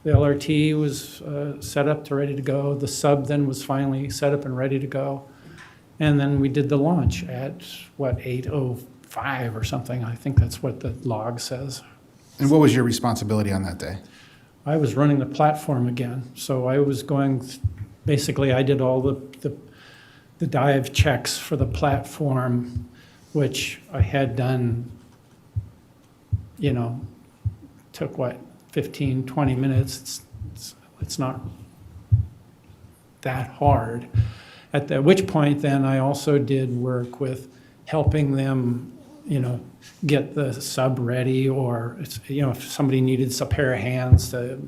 The LRT was set up to ready to go. The sub then was finally set up and ready to go. And then we did the launch at, 8:05 or something. I think that's what the log says. And what was your responsibility on that day? I was running the platform again. So I was going, basically I did all the dive checks for the platform, which I had done, took 15, 20 minutes. It's not that hard. At which point then I also did work with helping them, get the sub ready, or if somebody needed a pair of hands to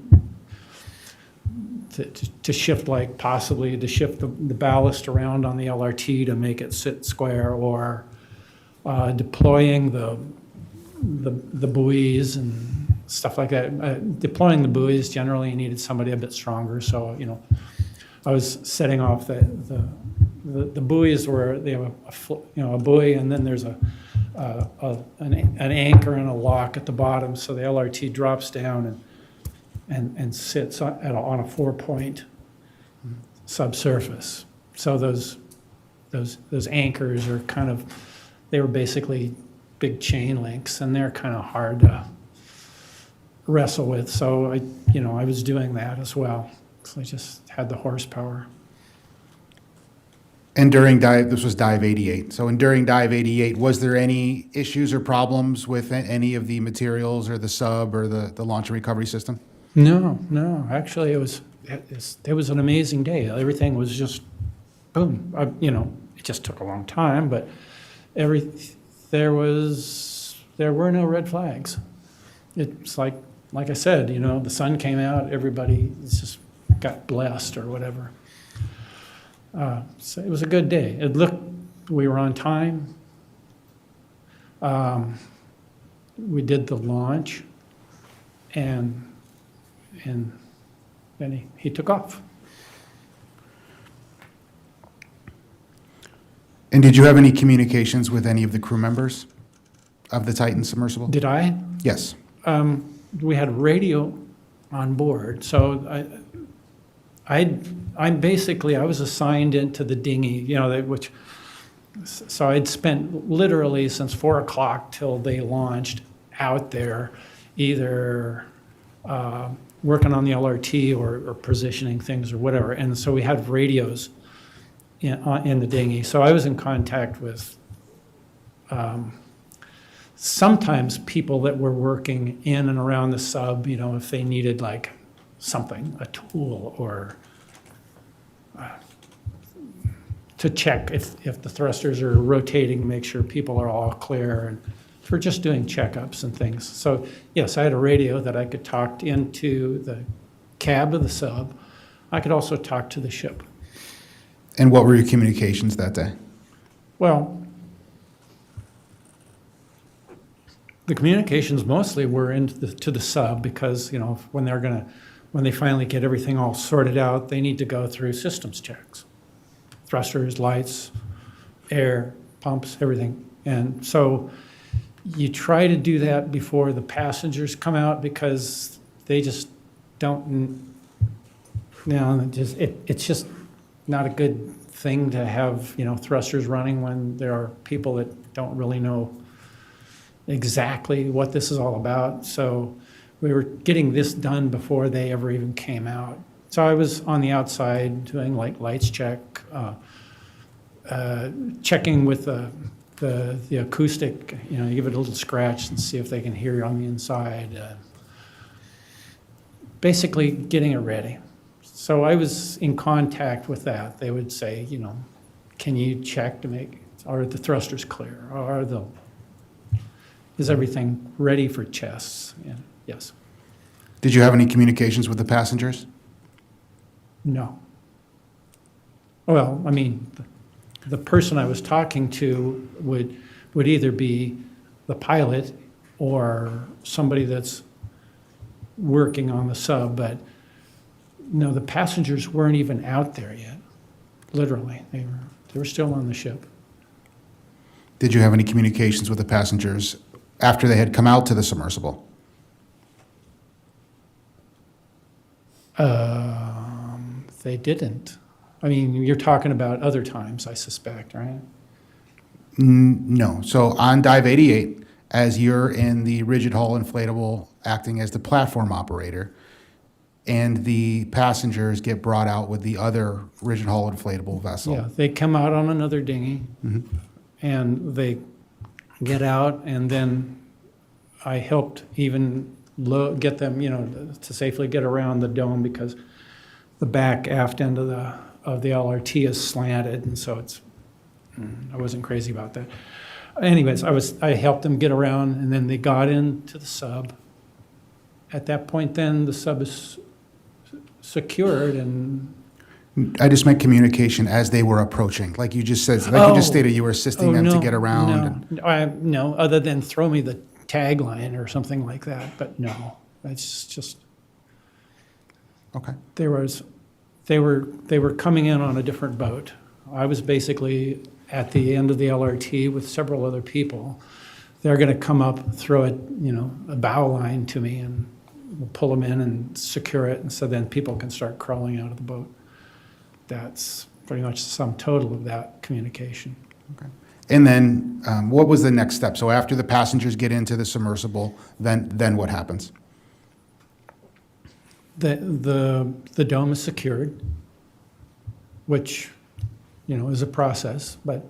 shift, like possibly to shift the ballast around on the LRT to make it sit square, or deploying the buoys and stuff like that. Deploying the buoys, generally you needed somebody a bit stronger, so I was setting off the buoys where they have a buoy, and then there's an anchor and a lock at the bottom, so the LRT drops down and sits on a 4-point subsurface. So those anchors are they were basically big chain links, and they're kind of hard to wrestle with. So I was doing that as well. So I just had the horsepower. And during this was dive 88. So during dive 88, was there any issues or problems with any of the materials or the sub or the launch and recovery system? No. Actually, it was an amazing day. Everything was just boom. It just took a long time, but there were no red flags. It's like I said, the sun came out, everybody just got blessed or whatever. So it was a good day. We were on time. We did the launch, and then he took off. And did you have any communications with any of the crew members of the Titan submersible? Did I? Yes. We had radio on board, so I was assigned into the dinghy, so I'd spent literally since 4 o'clock till they launched out there, either working on the LRT or positioning things or whatever. And so we had radios in the dinghy. So I was in contact with sometimes people that were working in and around the sub, if they needed like something, a tool, or to check if the thrusters are rotating, make sure people are all clear, and for just doing checkups and things. So yes, I had a radio that I could talk into the cab of the sub. I could also talk to the ship. And what were your communications that day? Well, the communications mostly were to the sub, because when they finally get everything all sorted out, they need to go through systems checks, thrusters, lights, air, pumps, everything. And so you try to do that before the passengers come out, because they just don't. It's just not a good thing to have thrusters running when there are people that don't really know exactly what this is all about. So we were getting this done before they ever even came out. So I was on the outside doing like lights check, checking with the the acoustic, you know, you give it a little scratch and see if they can hear you on the inside. Basically getting it ready. So I was in contact with that. They would say, you know, can you check to make, are the thrusters clear? Is everything ready for chests? Yeah, yes. Did you have any communications with the passengers? No. Well, I mean, the person I was talking to would either be the pilot or somebody that's working on the sub, but no, the passengers weren't even out there yet, literally. They were still on the ship. Did you have any communications with the passengers after they had come out to the submersible? They didn't. I mean, you're talking about other times, I suspect, right? No. So on dive 88, as you're in the rigid hull inflatable acting as the platform operator, and the passengers get brought out with the other rigid hull inflatable vessel. Yeah, they come out on another dinghy, and they get out, and then I helped even get them, you know, to safely get around the dome, because the back aft end of the LRT is slanted, and so it's, I wasn't crazy about that. Anyways, I helped them get around, and then they got into the sub. At that point, then the sub is secured, and I just meant communication as they were approaching. Like you just said, like you just stated, you were assisting them to get around. No, other than throw me the tagline or something like that, but no, it's just. Okay. They were coming in on a different boat. I was basically at the end of the LRT with several other people. They're going to come up, throw a bow line to me, and we'll pull them in and secure it, and so then people can start crawling out of the boat. That's pretty much the sum total of that communication. Okay. And then what was the next step? So after the passengers get into the submersible, then what happens? The dome is secured, which, you know, is a process, but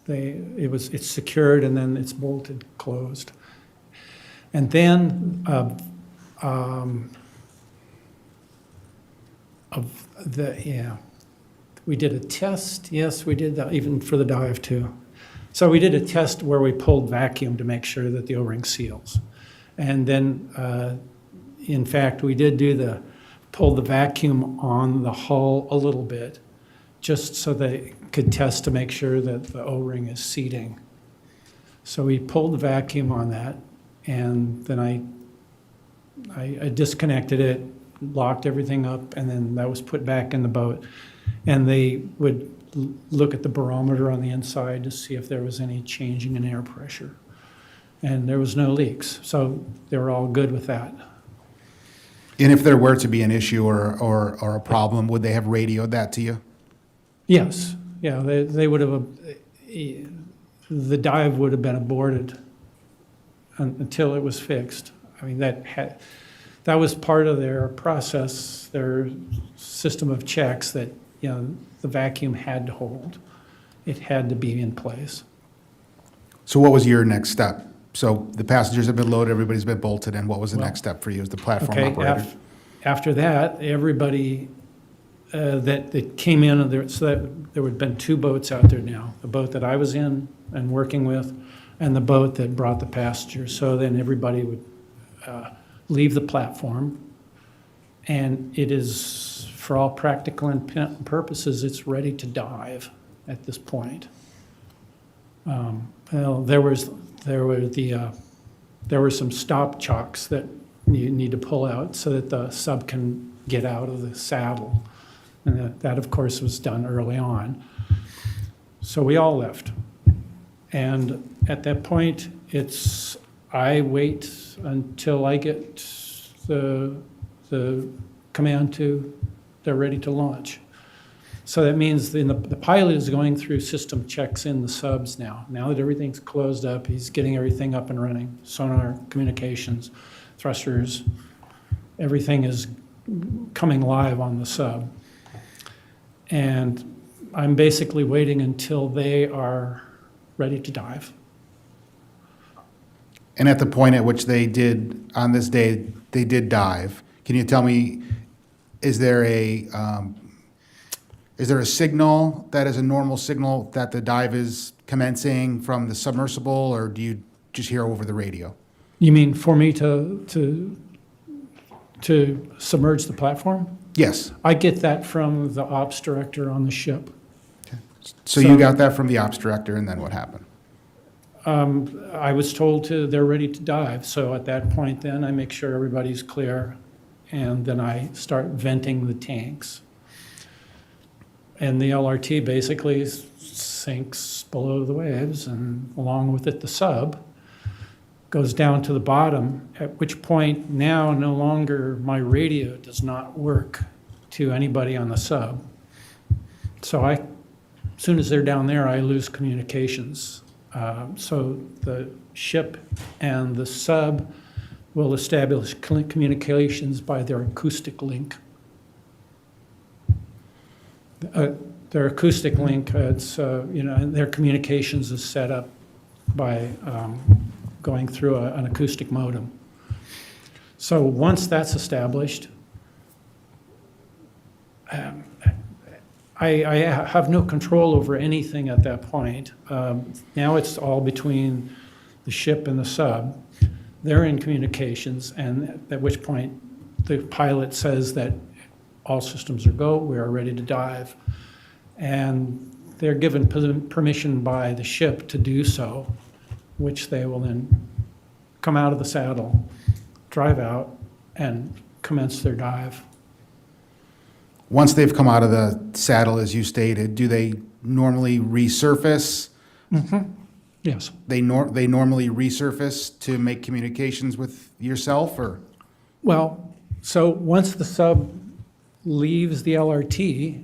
it's secured, and then it's bolted closed. And then we did a test. Yes, we did that even for the dive too. So we did a test where we pulled vacuum to make sure that the O-ring seals. And then, in fact, we did pull the vacuum on the hull a little bit, just so they could test to make sure that the O-ring is seating. So we pulled the vacuum on that, and then I disconnected it, locked everything up, and then that was put back in the boat. And they would look at the barometer on the inside to see if there was any changing in air pressure. And there was no leaks, so they were all good with that. And if there were to be an issue or a problem, would they have radioed that to you? Yes, yeah, they would have, the dive would have been aborted until it was fixed. I mean, that was part of their process, their system of checks, that, you know, the vacuum had to hold. It had to be in place. So what was your next step? So the passengers have been loaded, everybody's been bolted in. What was the next step for you as the platform operator? After that, everybody that came in, there would have been two boats out there now. The boat that I was in and working with, and the boat that brought the passengers. So then everybody would leave the platform, and it is, for all practical and purposes, it's ready to dive at this point. Well, there were some stop chocks that you need to pull out so that the sub can get out of the saddle. And that, of course, was done early on. So we all left. And at that point, I wait until I get the command to, they're ready to launch. So that means the pilot is going through system checks in the subs now. Now that everything's closed up, he's getting everything up and running. Sonar, communications, thrusters, everything is coming live on the sub. And I'm basically waiting until they are ready to dive. And at the point at which they did, on this day, they did dive, can you tell me, is there a signal that is a normal signal that the dive is commencing from the submersible, or do you just hear over the radio? You mean for me to submerge the platform? Yes. I get that from the ops director on the ship. So you got that from the ops director, and then what happened? I was told they're ready to dive, so at that point then I make sure everybody's clear, and then I start venting the tanks. And the LRT basically sinks below the waves, and along with it the sub goes down to the bottom, at which point now no longer my radio does not work to anybody on the sub. So as soon as they're down there, I lose communications. So the ship and the sub will establish communications by their acoustic link. Their acoustic link, and their communications is set up by going through an acoustic modem. So once that's established, I have no control over anything at that point. Now it's all between the ship and the sub. They're in communications, and at which point the pilot says that all systems are go, we are ready to dive. And they're given permission by the ship to do so, which they will then come out of the saddle, drive out, and commence their dive. Once they've come out of the saddle, as you stated, do they normally resurface? Yes. They normally resurface to make communications with yourself, or? Well, so once the sub leaves the LRT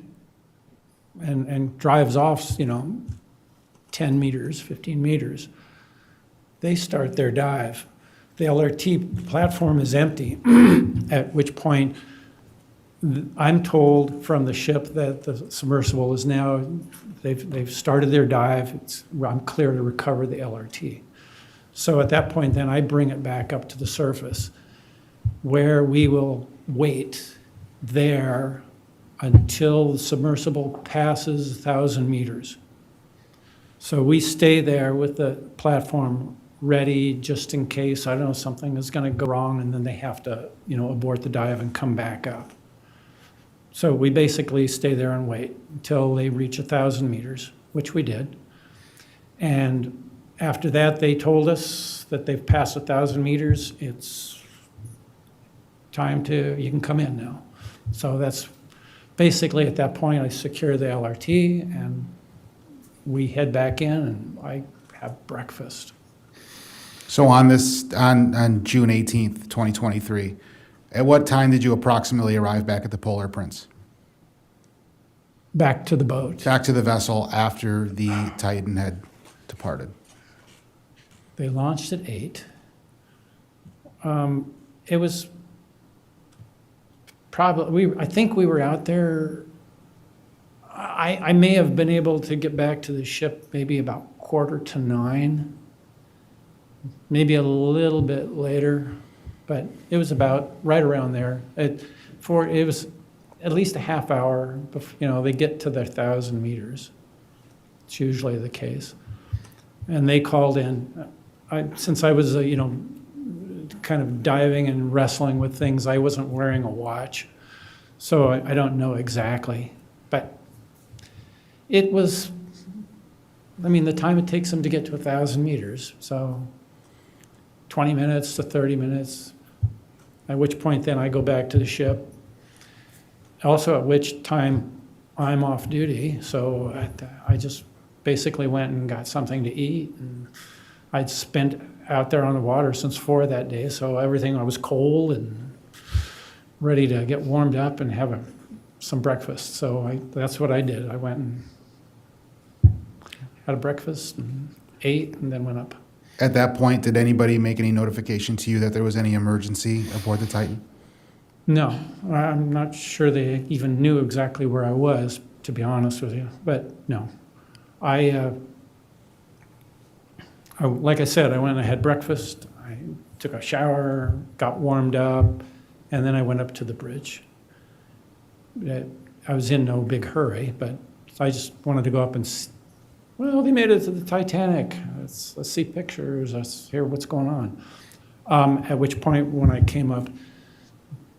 and drives off, 10 meters, 15 meters, they start their dive. The LRT platform is empty, at which point I'm told from the ship that the submersible is now, they've started their dive. I'm clear to recover the LRT. So at that point, then I bring it back up to the surface, where we will wait there until the submersible passes 1,000 meters. So we stay there with the platform ready just in case, I don't know, something is going to go wrong, and then they have to, abort the dive and come back up. So we basically stay there and wait until they reach 1,000 meters, which we did. And after that, they told us that they've passed 1,000 meters. It's time you can come in now. So that's basically at that point, I secure the LRT and we head back in and I have breakfast. So on June 18th, 2023, at what time did you approximately arrive back at the Polar Prince? Back to the boat. Back to the vessel after the Titan had departed? They launched at 8. It was probably, I think we were out there, I may have been able to get back to the ship maybe about 8:45, maybe a little bit later, but it was about right around there. It was at least a half hour before, they get to their 1,000 meters. It's usually the case. And they called in. Since I was, kind of diving and wrestling with things, I wasn't wearing a watch. So I don't know exactly. But it was, the time it takes them to get to 1,000 meters. So 20 minutes to 30 minutes, at which point then I go back to the ship. Also at which time I'm off duty. So I just basically went and got something to eat. And I'd spent out there on the water since 4 that day. So everything, I was cold and ready to get warmed up and have some breakfast. So that's what I did. I went and had a breakfast and ate and then went up. At that point, did anybody make any notification to you that there was any emergency aboard the Titan? No, I'm not sure they even knew exactly where I was, to be honest with you. But no, I like I said, I went and had breakfast, I took a shower, got warmed up, and then I went up to the bridge. I was in no big hurry, but I just wanted to go up and, well, they made it to the Titanic. Let's see pictures, let's hear what's going on. At which point, when I came up,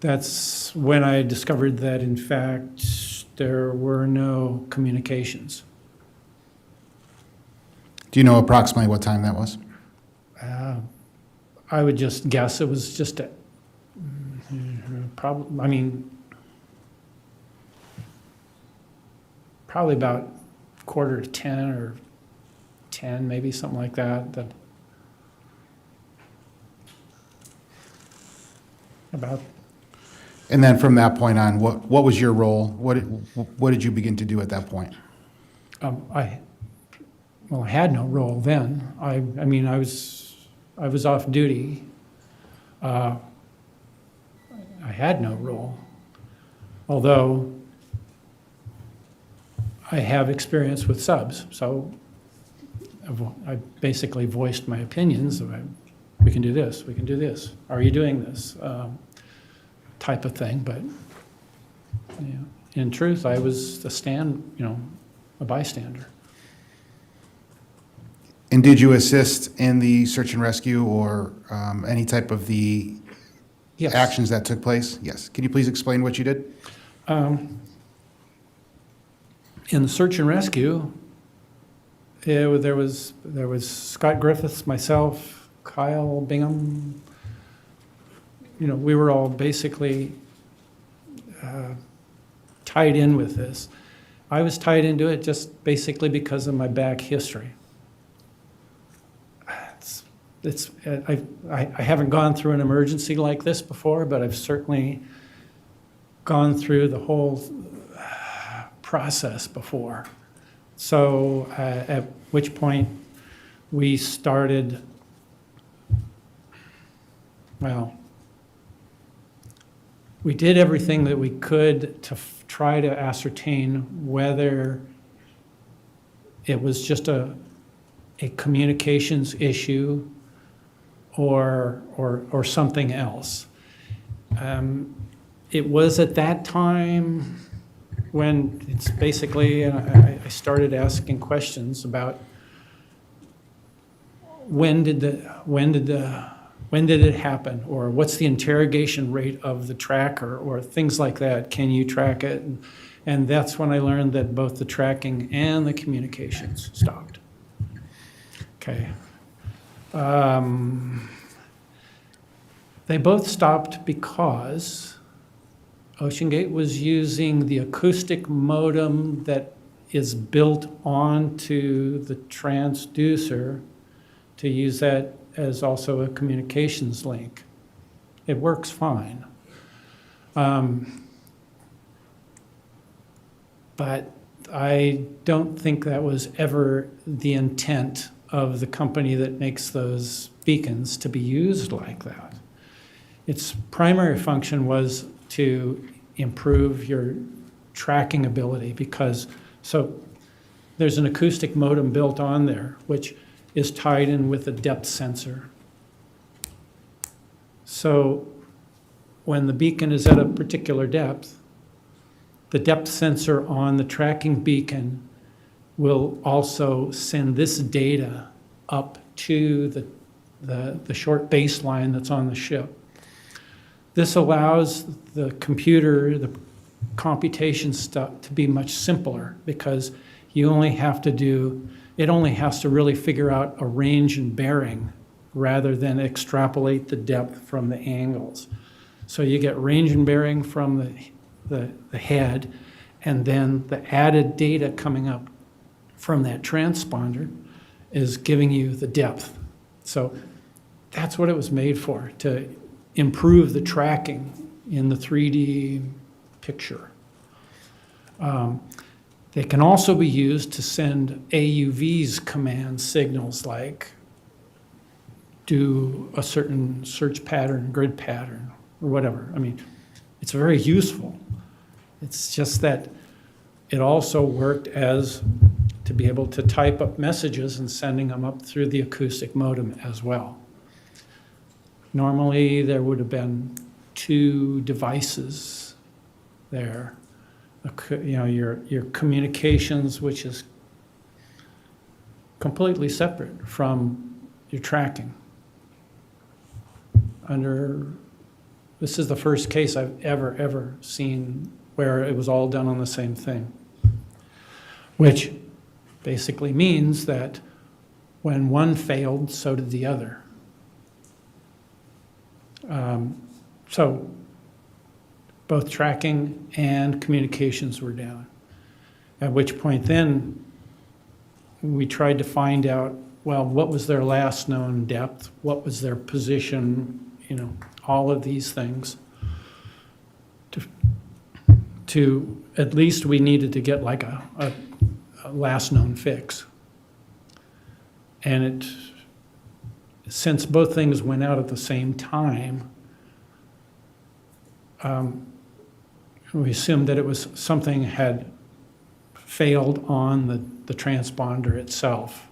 that's when I discovered that, in fact, there were no communications. Do you know approximately what time that was? I would just guess it was just probably about 9:45 or 10, maybe something like that. About. And then from that point on, what was your role? What did you begin to do at that point? I had no role then. I mean, I was off duty. I had no role, although I have experience with subs, so I basically voiced my opinions. We can do this, we can do this. Are you doing this? Type of thing, but in truth, I was a bystander. And did you assist in the search and rescue or any type of the Yes. actions that took place? Yes. Can you please explain what you did? In the search and rescue, there was Scott Griffiths, myself, Kyle Bingham. We were all basically tied in with this. I was tied into it just basically because of my back history. I haven't gone through an emergency like this before, but I've certainly gone through the whole process before. So at which point we started, we did everything that we could to try to ascertain whether it was just a communications issue or something else. It was at that time when it's basically, I started asking questions about when did it happen, or what's the interrogation rate of the tracker, or things like that. Can you track it? And that's when I learned that both the tracking and the communications stopped. Okay. They both stopped because OceanGate was using the acoustic modem that is built onto the transducer to use that as also a communications link. It works fine. But I don't think that was ever the intent of the company that makes those beacons to be used like that. Its primary function was to improve your tracking ability so there's an acoustic modem built on there, which is tied in with a depth sensor. So when the beacon is at a particular depth, the depth sensor on the tracking beacon will also send this data up to the short baseline that's on the ship. This allows the computer, the computation stuff to be much simpler because it only has to really figure out a range and bearing rather than extrapolate the depth from the angles. So you get range and bearing from the head, and then the added data coming up from that transponder is giving you the depth. So that's what it was made for, to improve the tracking in the 3D picture. They can also be used to send AUVs command signals like do a certain search pattern, grid pattern, or whatever. I mean, it's very useful. It's just that it also worked to to be able to type up messages and sending them up through the acoustic modem as well. Normally, there would have been 2 devices there. Your communications, which is completely separate from your tracking. This is the first case I've ever seen where it was all done on the same thing, which basically means that when one failed, so did the other. So both tracking and communications were down, at which point then we tried to find out, well, what was their last known depth? What was their position? All of these things. To at least we needed to get like a last known fix. And since both things went out at the same time, we assumed that it was something had failed on the transponder itself.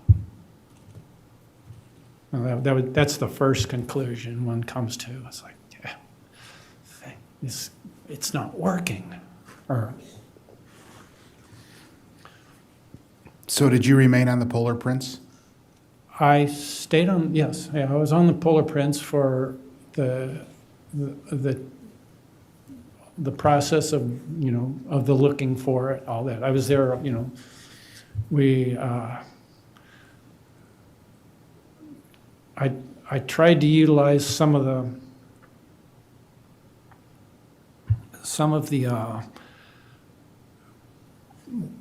That's the first conclusion one comes to. It's like, yeah, it's not working. So did you remain on the Polar Prince? I stayed on, yes, I was on the Polar Prince for the process of, of the looking for it, all that. I was there, I tried to utilize some of the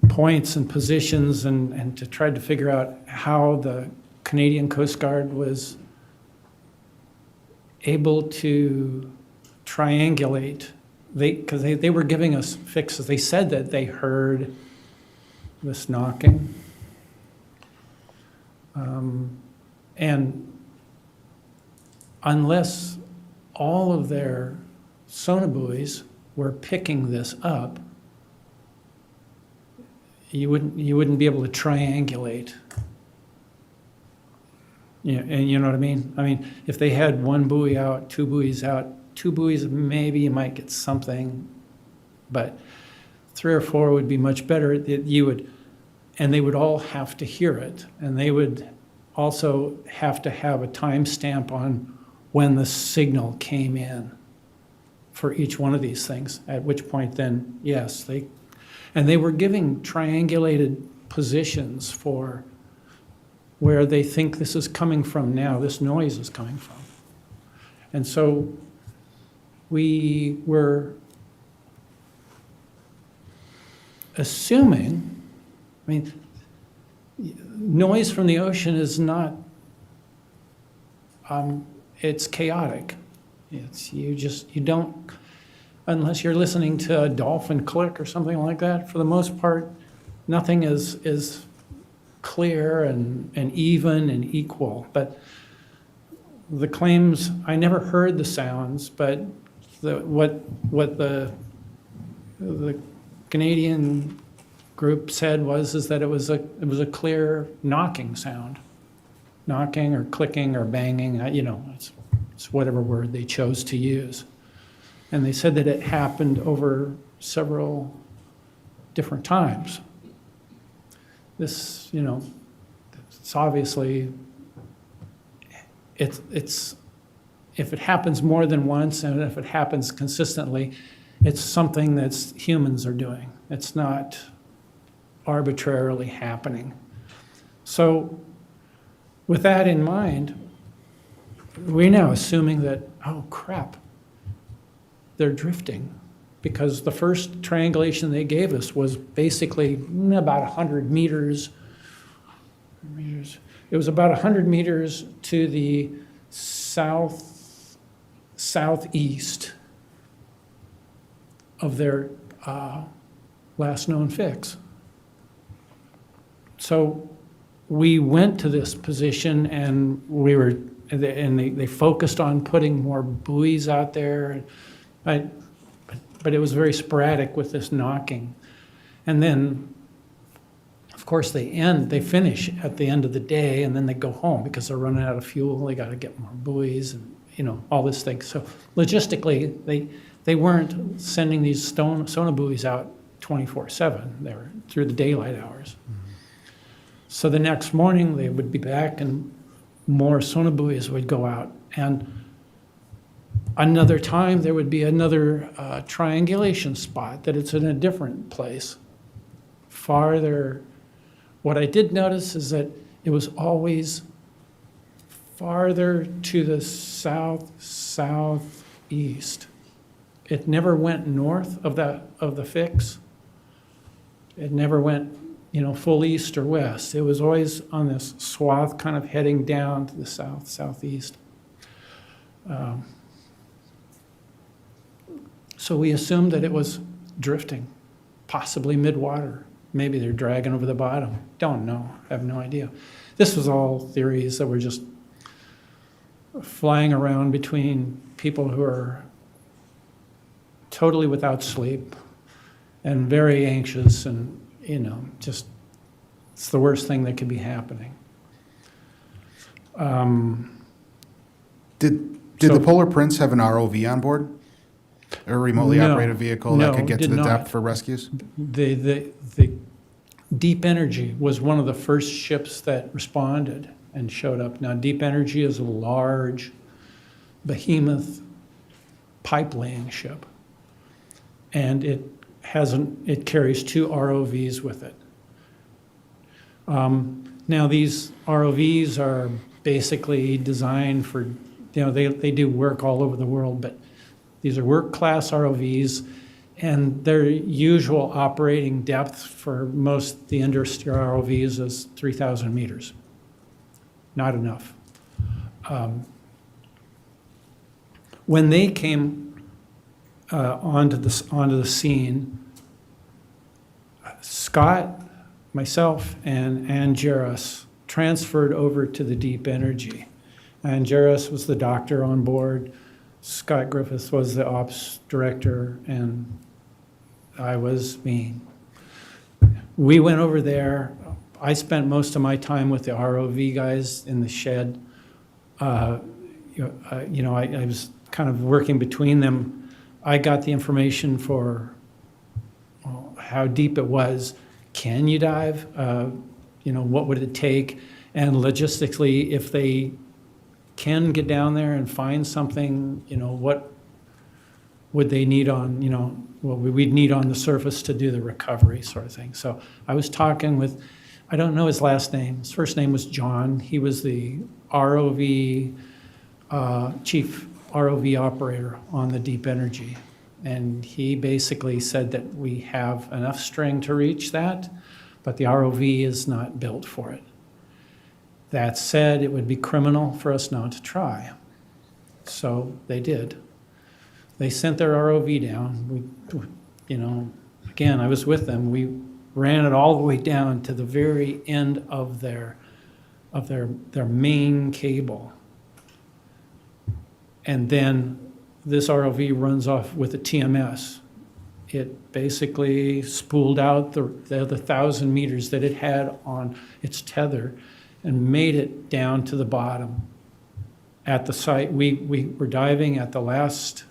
points and positions and to try to figure out how the Canadian Coast Guard was able to triangulate. Because they were giving us fixes. They said that they heard this knocking. And unless all of their sonobuoys were picking this up, you wouldn't be able to triangulate. Yeah, and you know what I mean? I mean, if they had one buoy out, 2 buoys out, 2 buoys, maybe you might get something, but 3 or 4 would be much better. And they would all have to hear it, and they would also have to have a timestamp on when the signal came in for each one of these things, at which point then, yes, they were giving triangulated positions for where they think this is coming from now, this noise is coming from. And so we were assuming, noise from the ocean is not, it's chaotic. You don't, unless you're listening to a dolphin click or something like that, for the most part, nothing is clear and even and equal. But the claims, I never heard the sounds, but what the Canadian group said is that it was a clear knocking sound, knocking or clicking or banging. It's whatever word they chose to use, and they said that it happened over several different times. This, it's obviously it's if it happens more than once and if it happens consistently, it's something that humans are doing. It's not arbitrarily happening. So with that in mind, we're now assuming that, oh crap, they're drifting, because the first triangulation they gave us was basically about 100 meters. It was about 100 meters to the southeast of their last known fix. So we went to this position and they focused on putting more buoys out there, but it was very sporadic with this knocking. And then, of course, they finish at the end of the day, and then they go home because they're running out of fuel. They got to get more buoys and, all this thing. So logistically, they weren't sending these sonar buoys out 24/7. They were through the daylight hours. So the next morning, they would be back and more sonar buoys would go out. And another time, there would be another triangulation spot that it's in a different place, farther. What I did notice is that it was always farther to the southeast. It never went north of the fix. It never went, full east or west. It was always on this swath, kind of heading down to the southeast. So we assumed that it was drifting, possibly midwater. Maybe they're dragging over the bottom. Don't know. I have no idea. This was all theories that were just flying around between people who are totally without sleep and very anxious, and just it's the worst thing that could be happening. Did So- the Polar Prince have an ROV on board? A remotely No. operated vehicle No, that could get to did the not. depth for rescues? The Deep Energy was one of the first ships that responded and showed up. Now, Deep Energy is a large behemoth pipe-laying ship, and it carries 2 ROVs with it. Now, these ROVs are basically designed for, they do work all over the world, but these are work-class ROVs, and their usual operating depth for most the industrial ROVs is 3,000 meters. Not enough. When they came onto the scene, Scott, myself, and Jairus transferred over to the Deep Energy. And Jairus was the doctor on board. Scott Griffith was the ops director, and I was me. We went over there. I spent most of my time with the ROV guys in the shed. I was kind of working between them. I got the information for how deep it was. Can you dive? What would it take? And logistically, if they can get down there and find something, what would they need on, what we'd need on the surface to do the recovery sort of thing. So I was talking with, I don't know his last name. His first name was John. He was the ROV, chief ROV operator on the Deep Energy. And he basically said that we have enough string to reach that, but the ROV is not built for it. That said, it would be criminal for us not to try. So they did. They sent their ROV down. Again, I was with them. We ran it all the way down to the very end of their main cable. And then this ROV runs off with a TMS. It basically spooled out the 1,000 meters that it had on its tether and made it down to the bottom at the site. We were diving at the last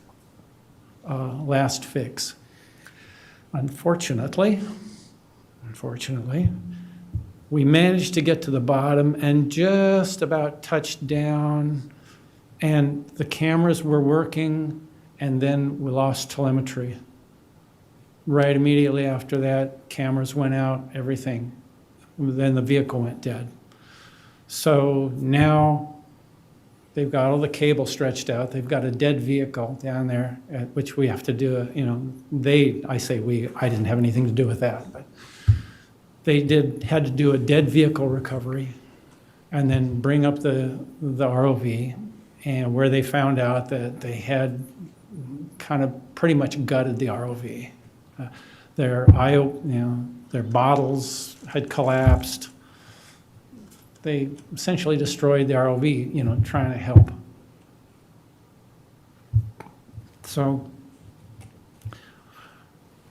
fix. Unfortunately, we managed to get to the bottom and just about touched down, and the cameras were working, and then we lost telemetry. Right immediately after that, cameras went out, everything. Then the vehicle went dead. So now they've got all the cable stretched out. They've got a dead vehicle down there, which we have to do. I didn't have anything to do with that, but they had to do a dead vehicle recovery and then bring up the ROV, and where they found out that they had kind of pretty much gutted the ROV. Their bottles had collapsed. They essentially destroyed the ROV, trying to help. So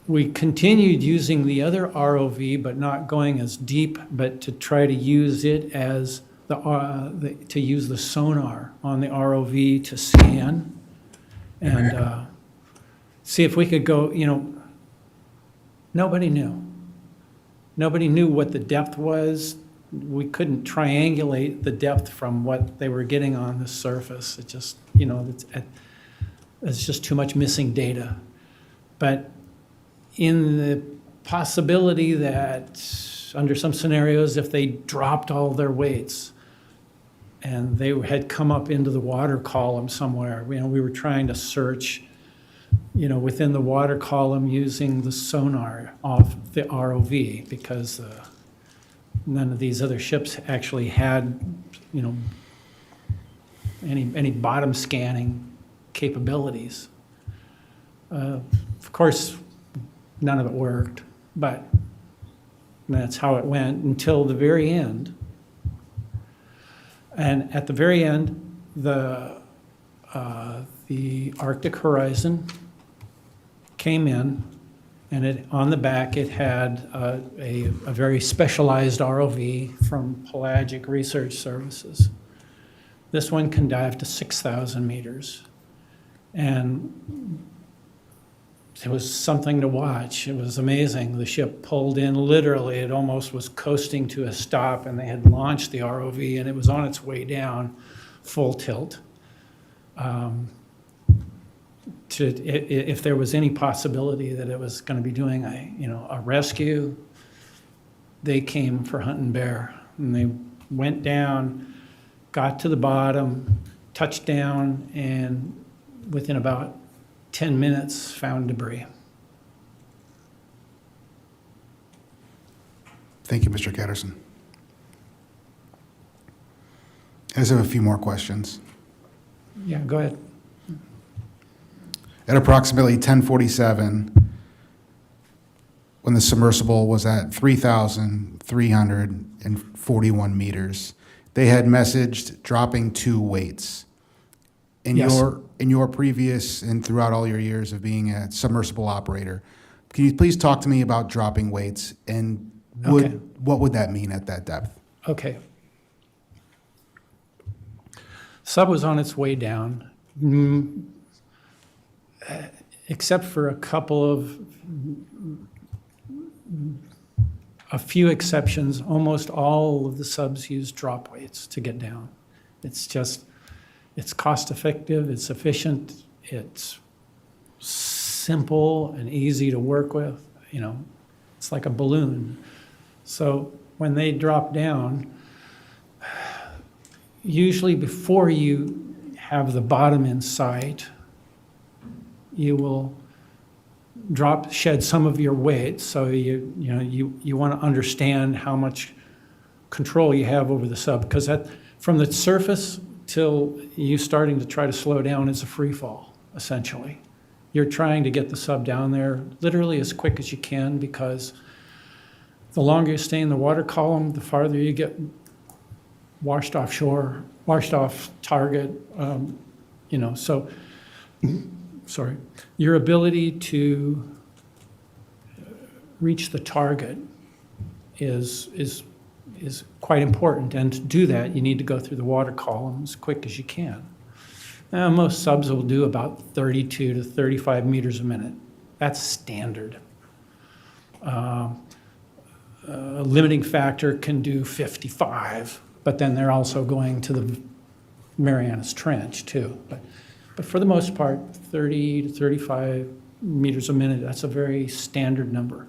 we continued using the other ROV, but not going as deep, but to try to use it as to use the sonar on the ROV to scan and see if we could go, nobody knew. Nobody knew what the depth was. We couldn't triangulate the depth from what they were getting on the surface. It just, it's just too much missing data. But in the possibility that under some scenarios, if they dropped all their weights and they had come up into the water column somewhere, we were trying to search, within the water column using the sonar off the ROV because none of these other ships actually had, any bottom scanning capabilities. Of course, none of it worked, but that's how it went until the very end. And at the very end, the Arctic horizon came in, and on the back it had a very specialized ROV from Pelagic Research Services. This one can dive to 6,000 meters. And it was something to watch. It was amazing. The ship pulled in literally. It almost was coasting to a stop, and they had launched the ROV, and it was on its way down full tilt. If there was any possibility that it was going to be doing a rescue, they came for hunt and bear, and they went down, got to the bottom, touched down, and within about 10 minutes found debris. Thank you, Mr. Catterson. I just have a few more questions. Yeah, go ahead. At approximately 10:47, when the submersible was at 3,341 meters, they had messaged dropping 2 weights. In Yes. your previous and throughout all your years of being a submersible operator, can you please talk to me about dropping weights and Okay. what would that mean at that depth? Okay. Sub was on its way down, except for a few exceptions. Almost all of the subs use drop weights to get down. It's cost effective, it's efficient, it's simple and easy to work with. It's like a balloon. So when they drop down, usually before you have the bottom in sight, you will shed some of your weight. So you want to understand how much control you have over the sub, because from the surface till you starting to try to slow down, it's a free fall, essentially. You're trying to get the sub down there literally as quick as you can, because the longer you stay in the water column, the farther you get washed offshore, washed off target, so, sorry. Your ability to reach the target is quite important, and to do that, you need to go through the water column as quick as you can. Most subs will do about 32 to 35 meters a minute. That's standard. A limiting factor can do 55, but then they're also going to the Marianas Trench too. But for the most part, 30 to 35 meters a minute, that's a very standard number.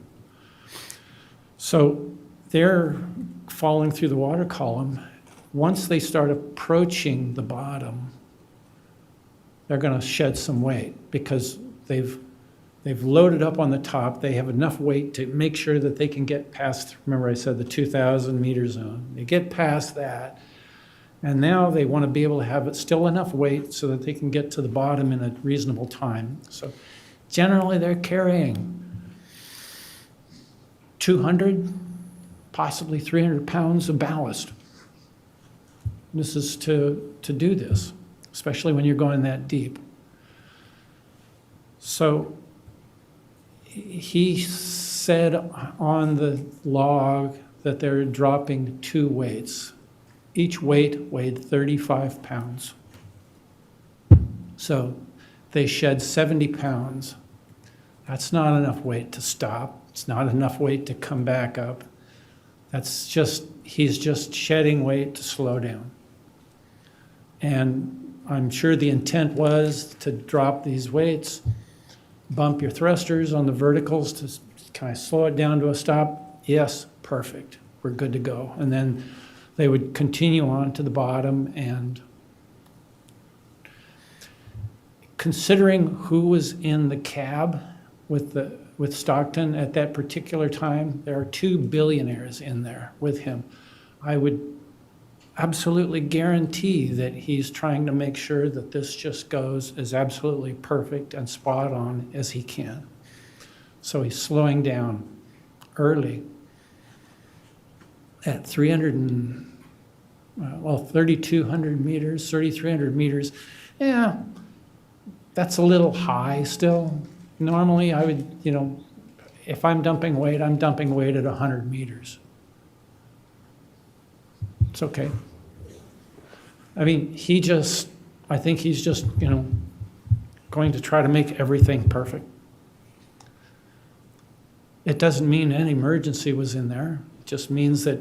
So they're falling through the water column. Once they start approaching the bottom, they're going to shed some weight, because they've loaded up on the top. They have enough weight to make sure that they can get past, remember I said the 2,000 meter zone. They get past that, and now they want to be able to have it still enough weight so that they can get to the bottom in a reasonable time. So generally they're carrying 200, possibly 300 pounds of ballast. This is to do this, especially when you're going that deep. So He said on the log that they're dropping 2 weights. Each weight weighed 35 pounds. So they shed 70 pounds. That's not enough weight to stop. It's not enough weight to come back up. He's just shedding weight to slow down. And I'm sure the intent was to drop these weights, bump your thrusters on the verticals to kind of slow it down to a stop. Yes, perfect. We're good to go. And then they would continue on to the bottom. And considering who was in the cab with Stockton at that particular time, there are 2 billionaires in there with him. I would absolutely guarantee that he's trying to make sure that this just goes as absolutely perfect and spot on as he can. So he's slowing down early at 3,200 meters, 3,300 meters. Yeah, that's a little high still. Normally I would, if I'm dumping weight at 100 meters. It's okay. I mean, I think he's just, going to try to make everything perfect. It doesn't mean any emergency was in there. It just means that,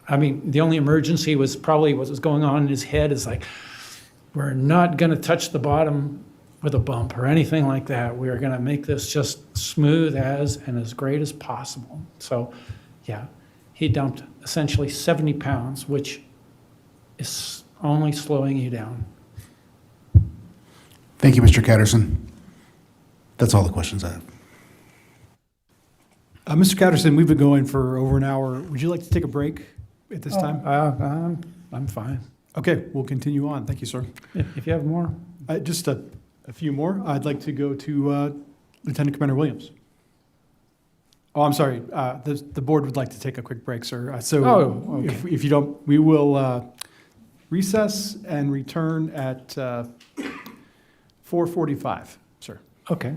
the only emergency was probably what was going on in his head is like, we're not going to touch the bottom with a bump or anything like that. We're going to make this just smooth and as great as possible. So, yeah, he dumped essentially 70 pounds, which is only slowing you down. Thank you, Mr. Catterson. That's all the questions I have. Mr. Catterson, we've been going for over an hour. Would you like to take a break at this time? I'm fine. Okay, we'll continue on. Thank you, sir. If you have more. Just a few more. I'd like to go to Lieutenant Commander Williams. Oh, I'm sorry. The board would like to take a quick break, sir. Okay. If you don't, we will recess and return at 4:45, sir. Okay.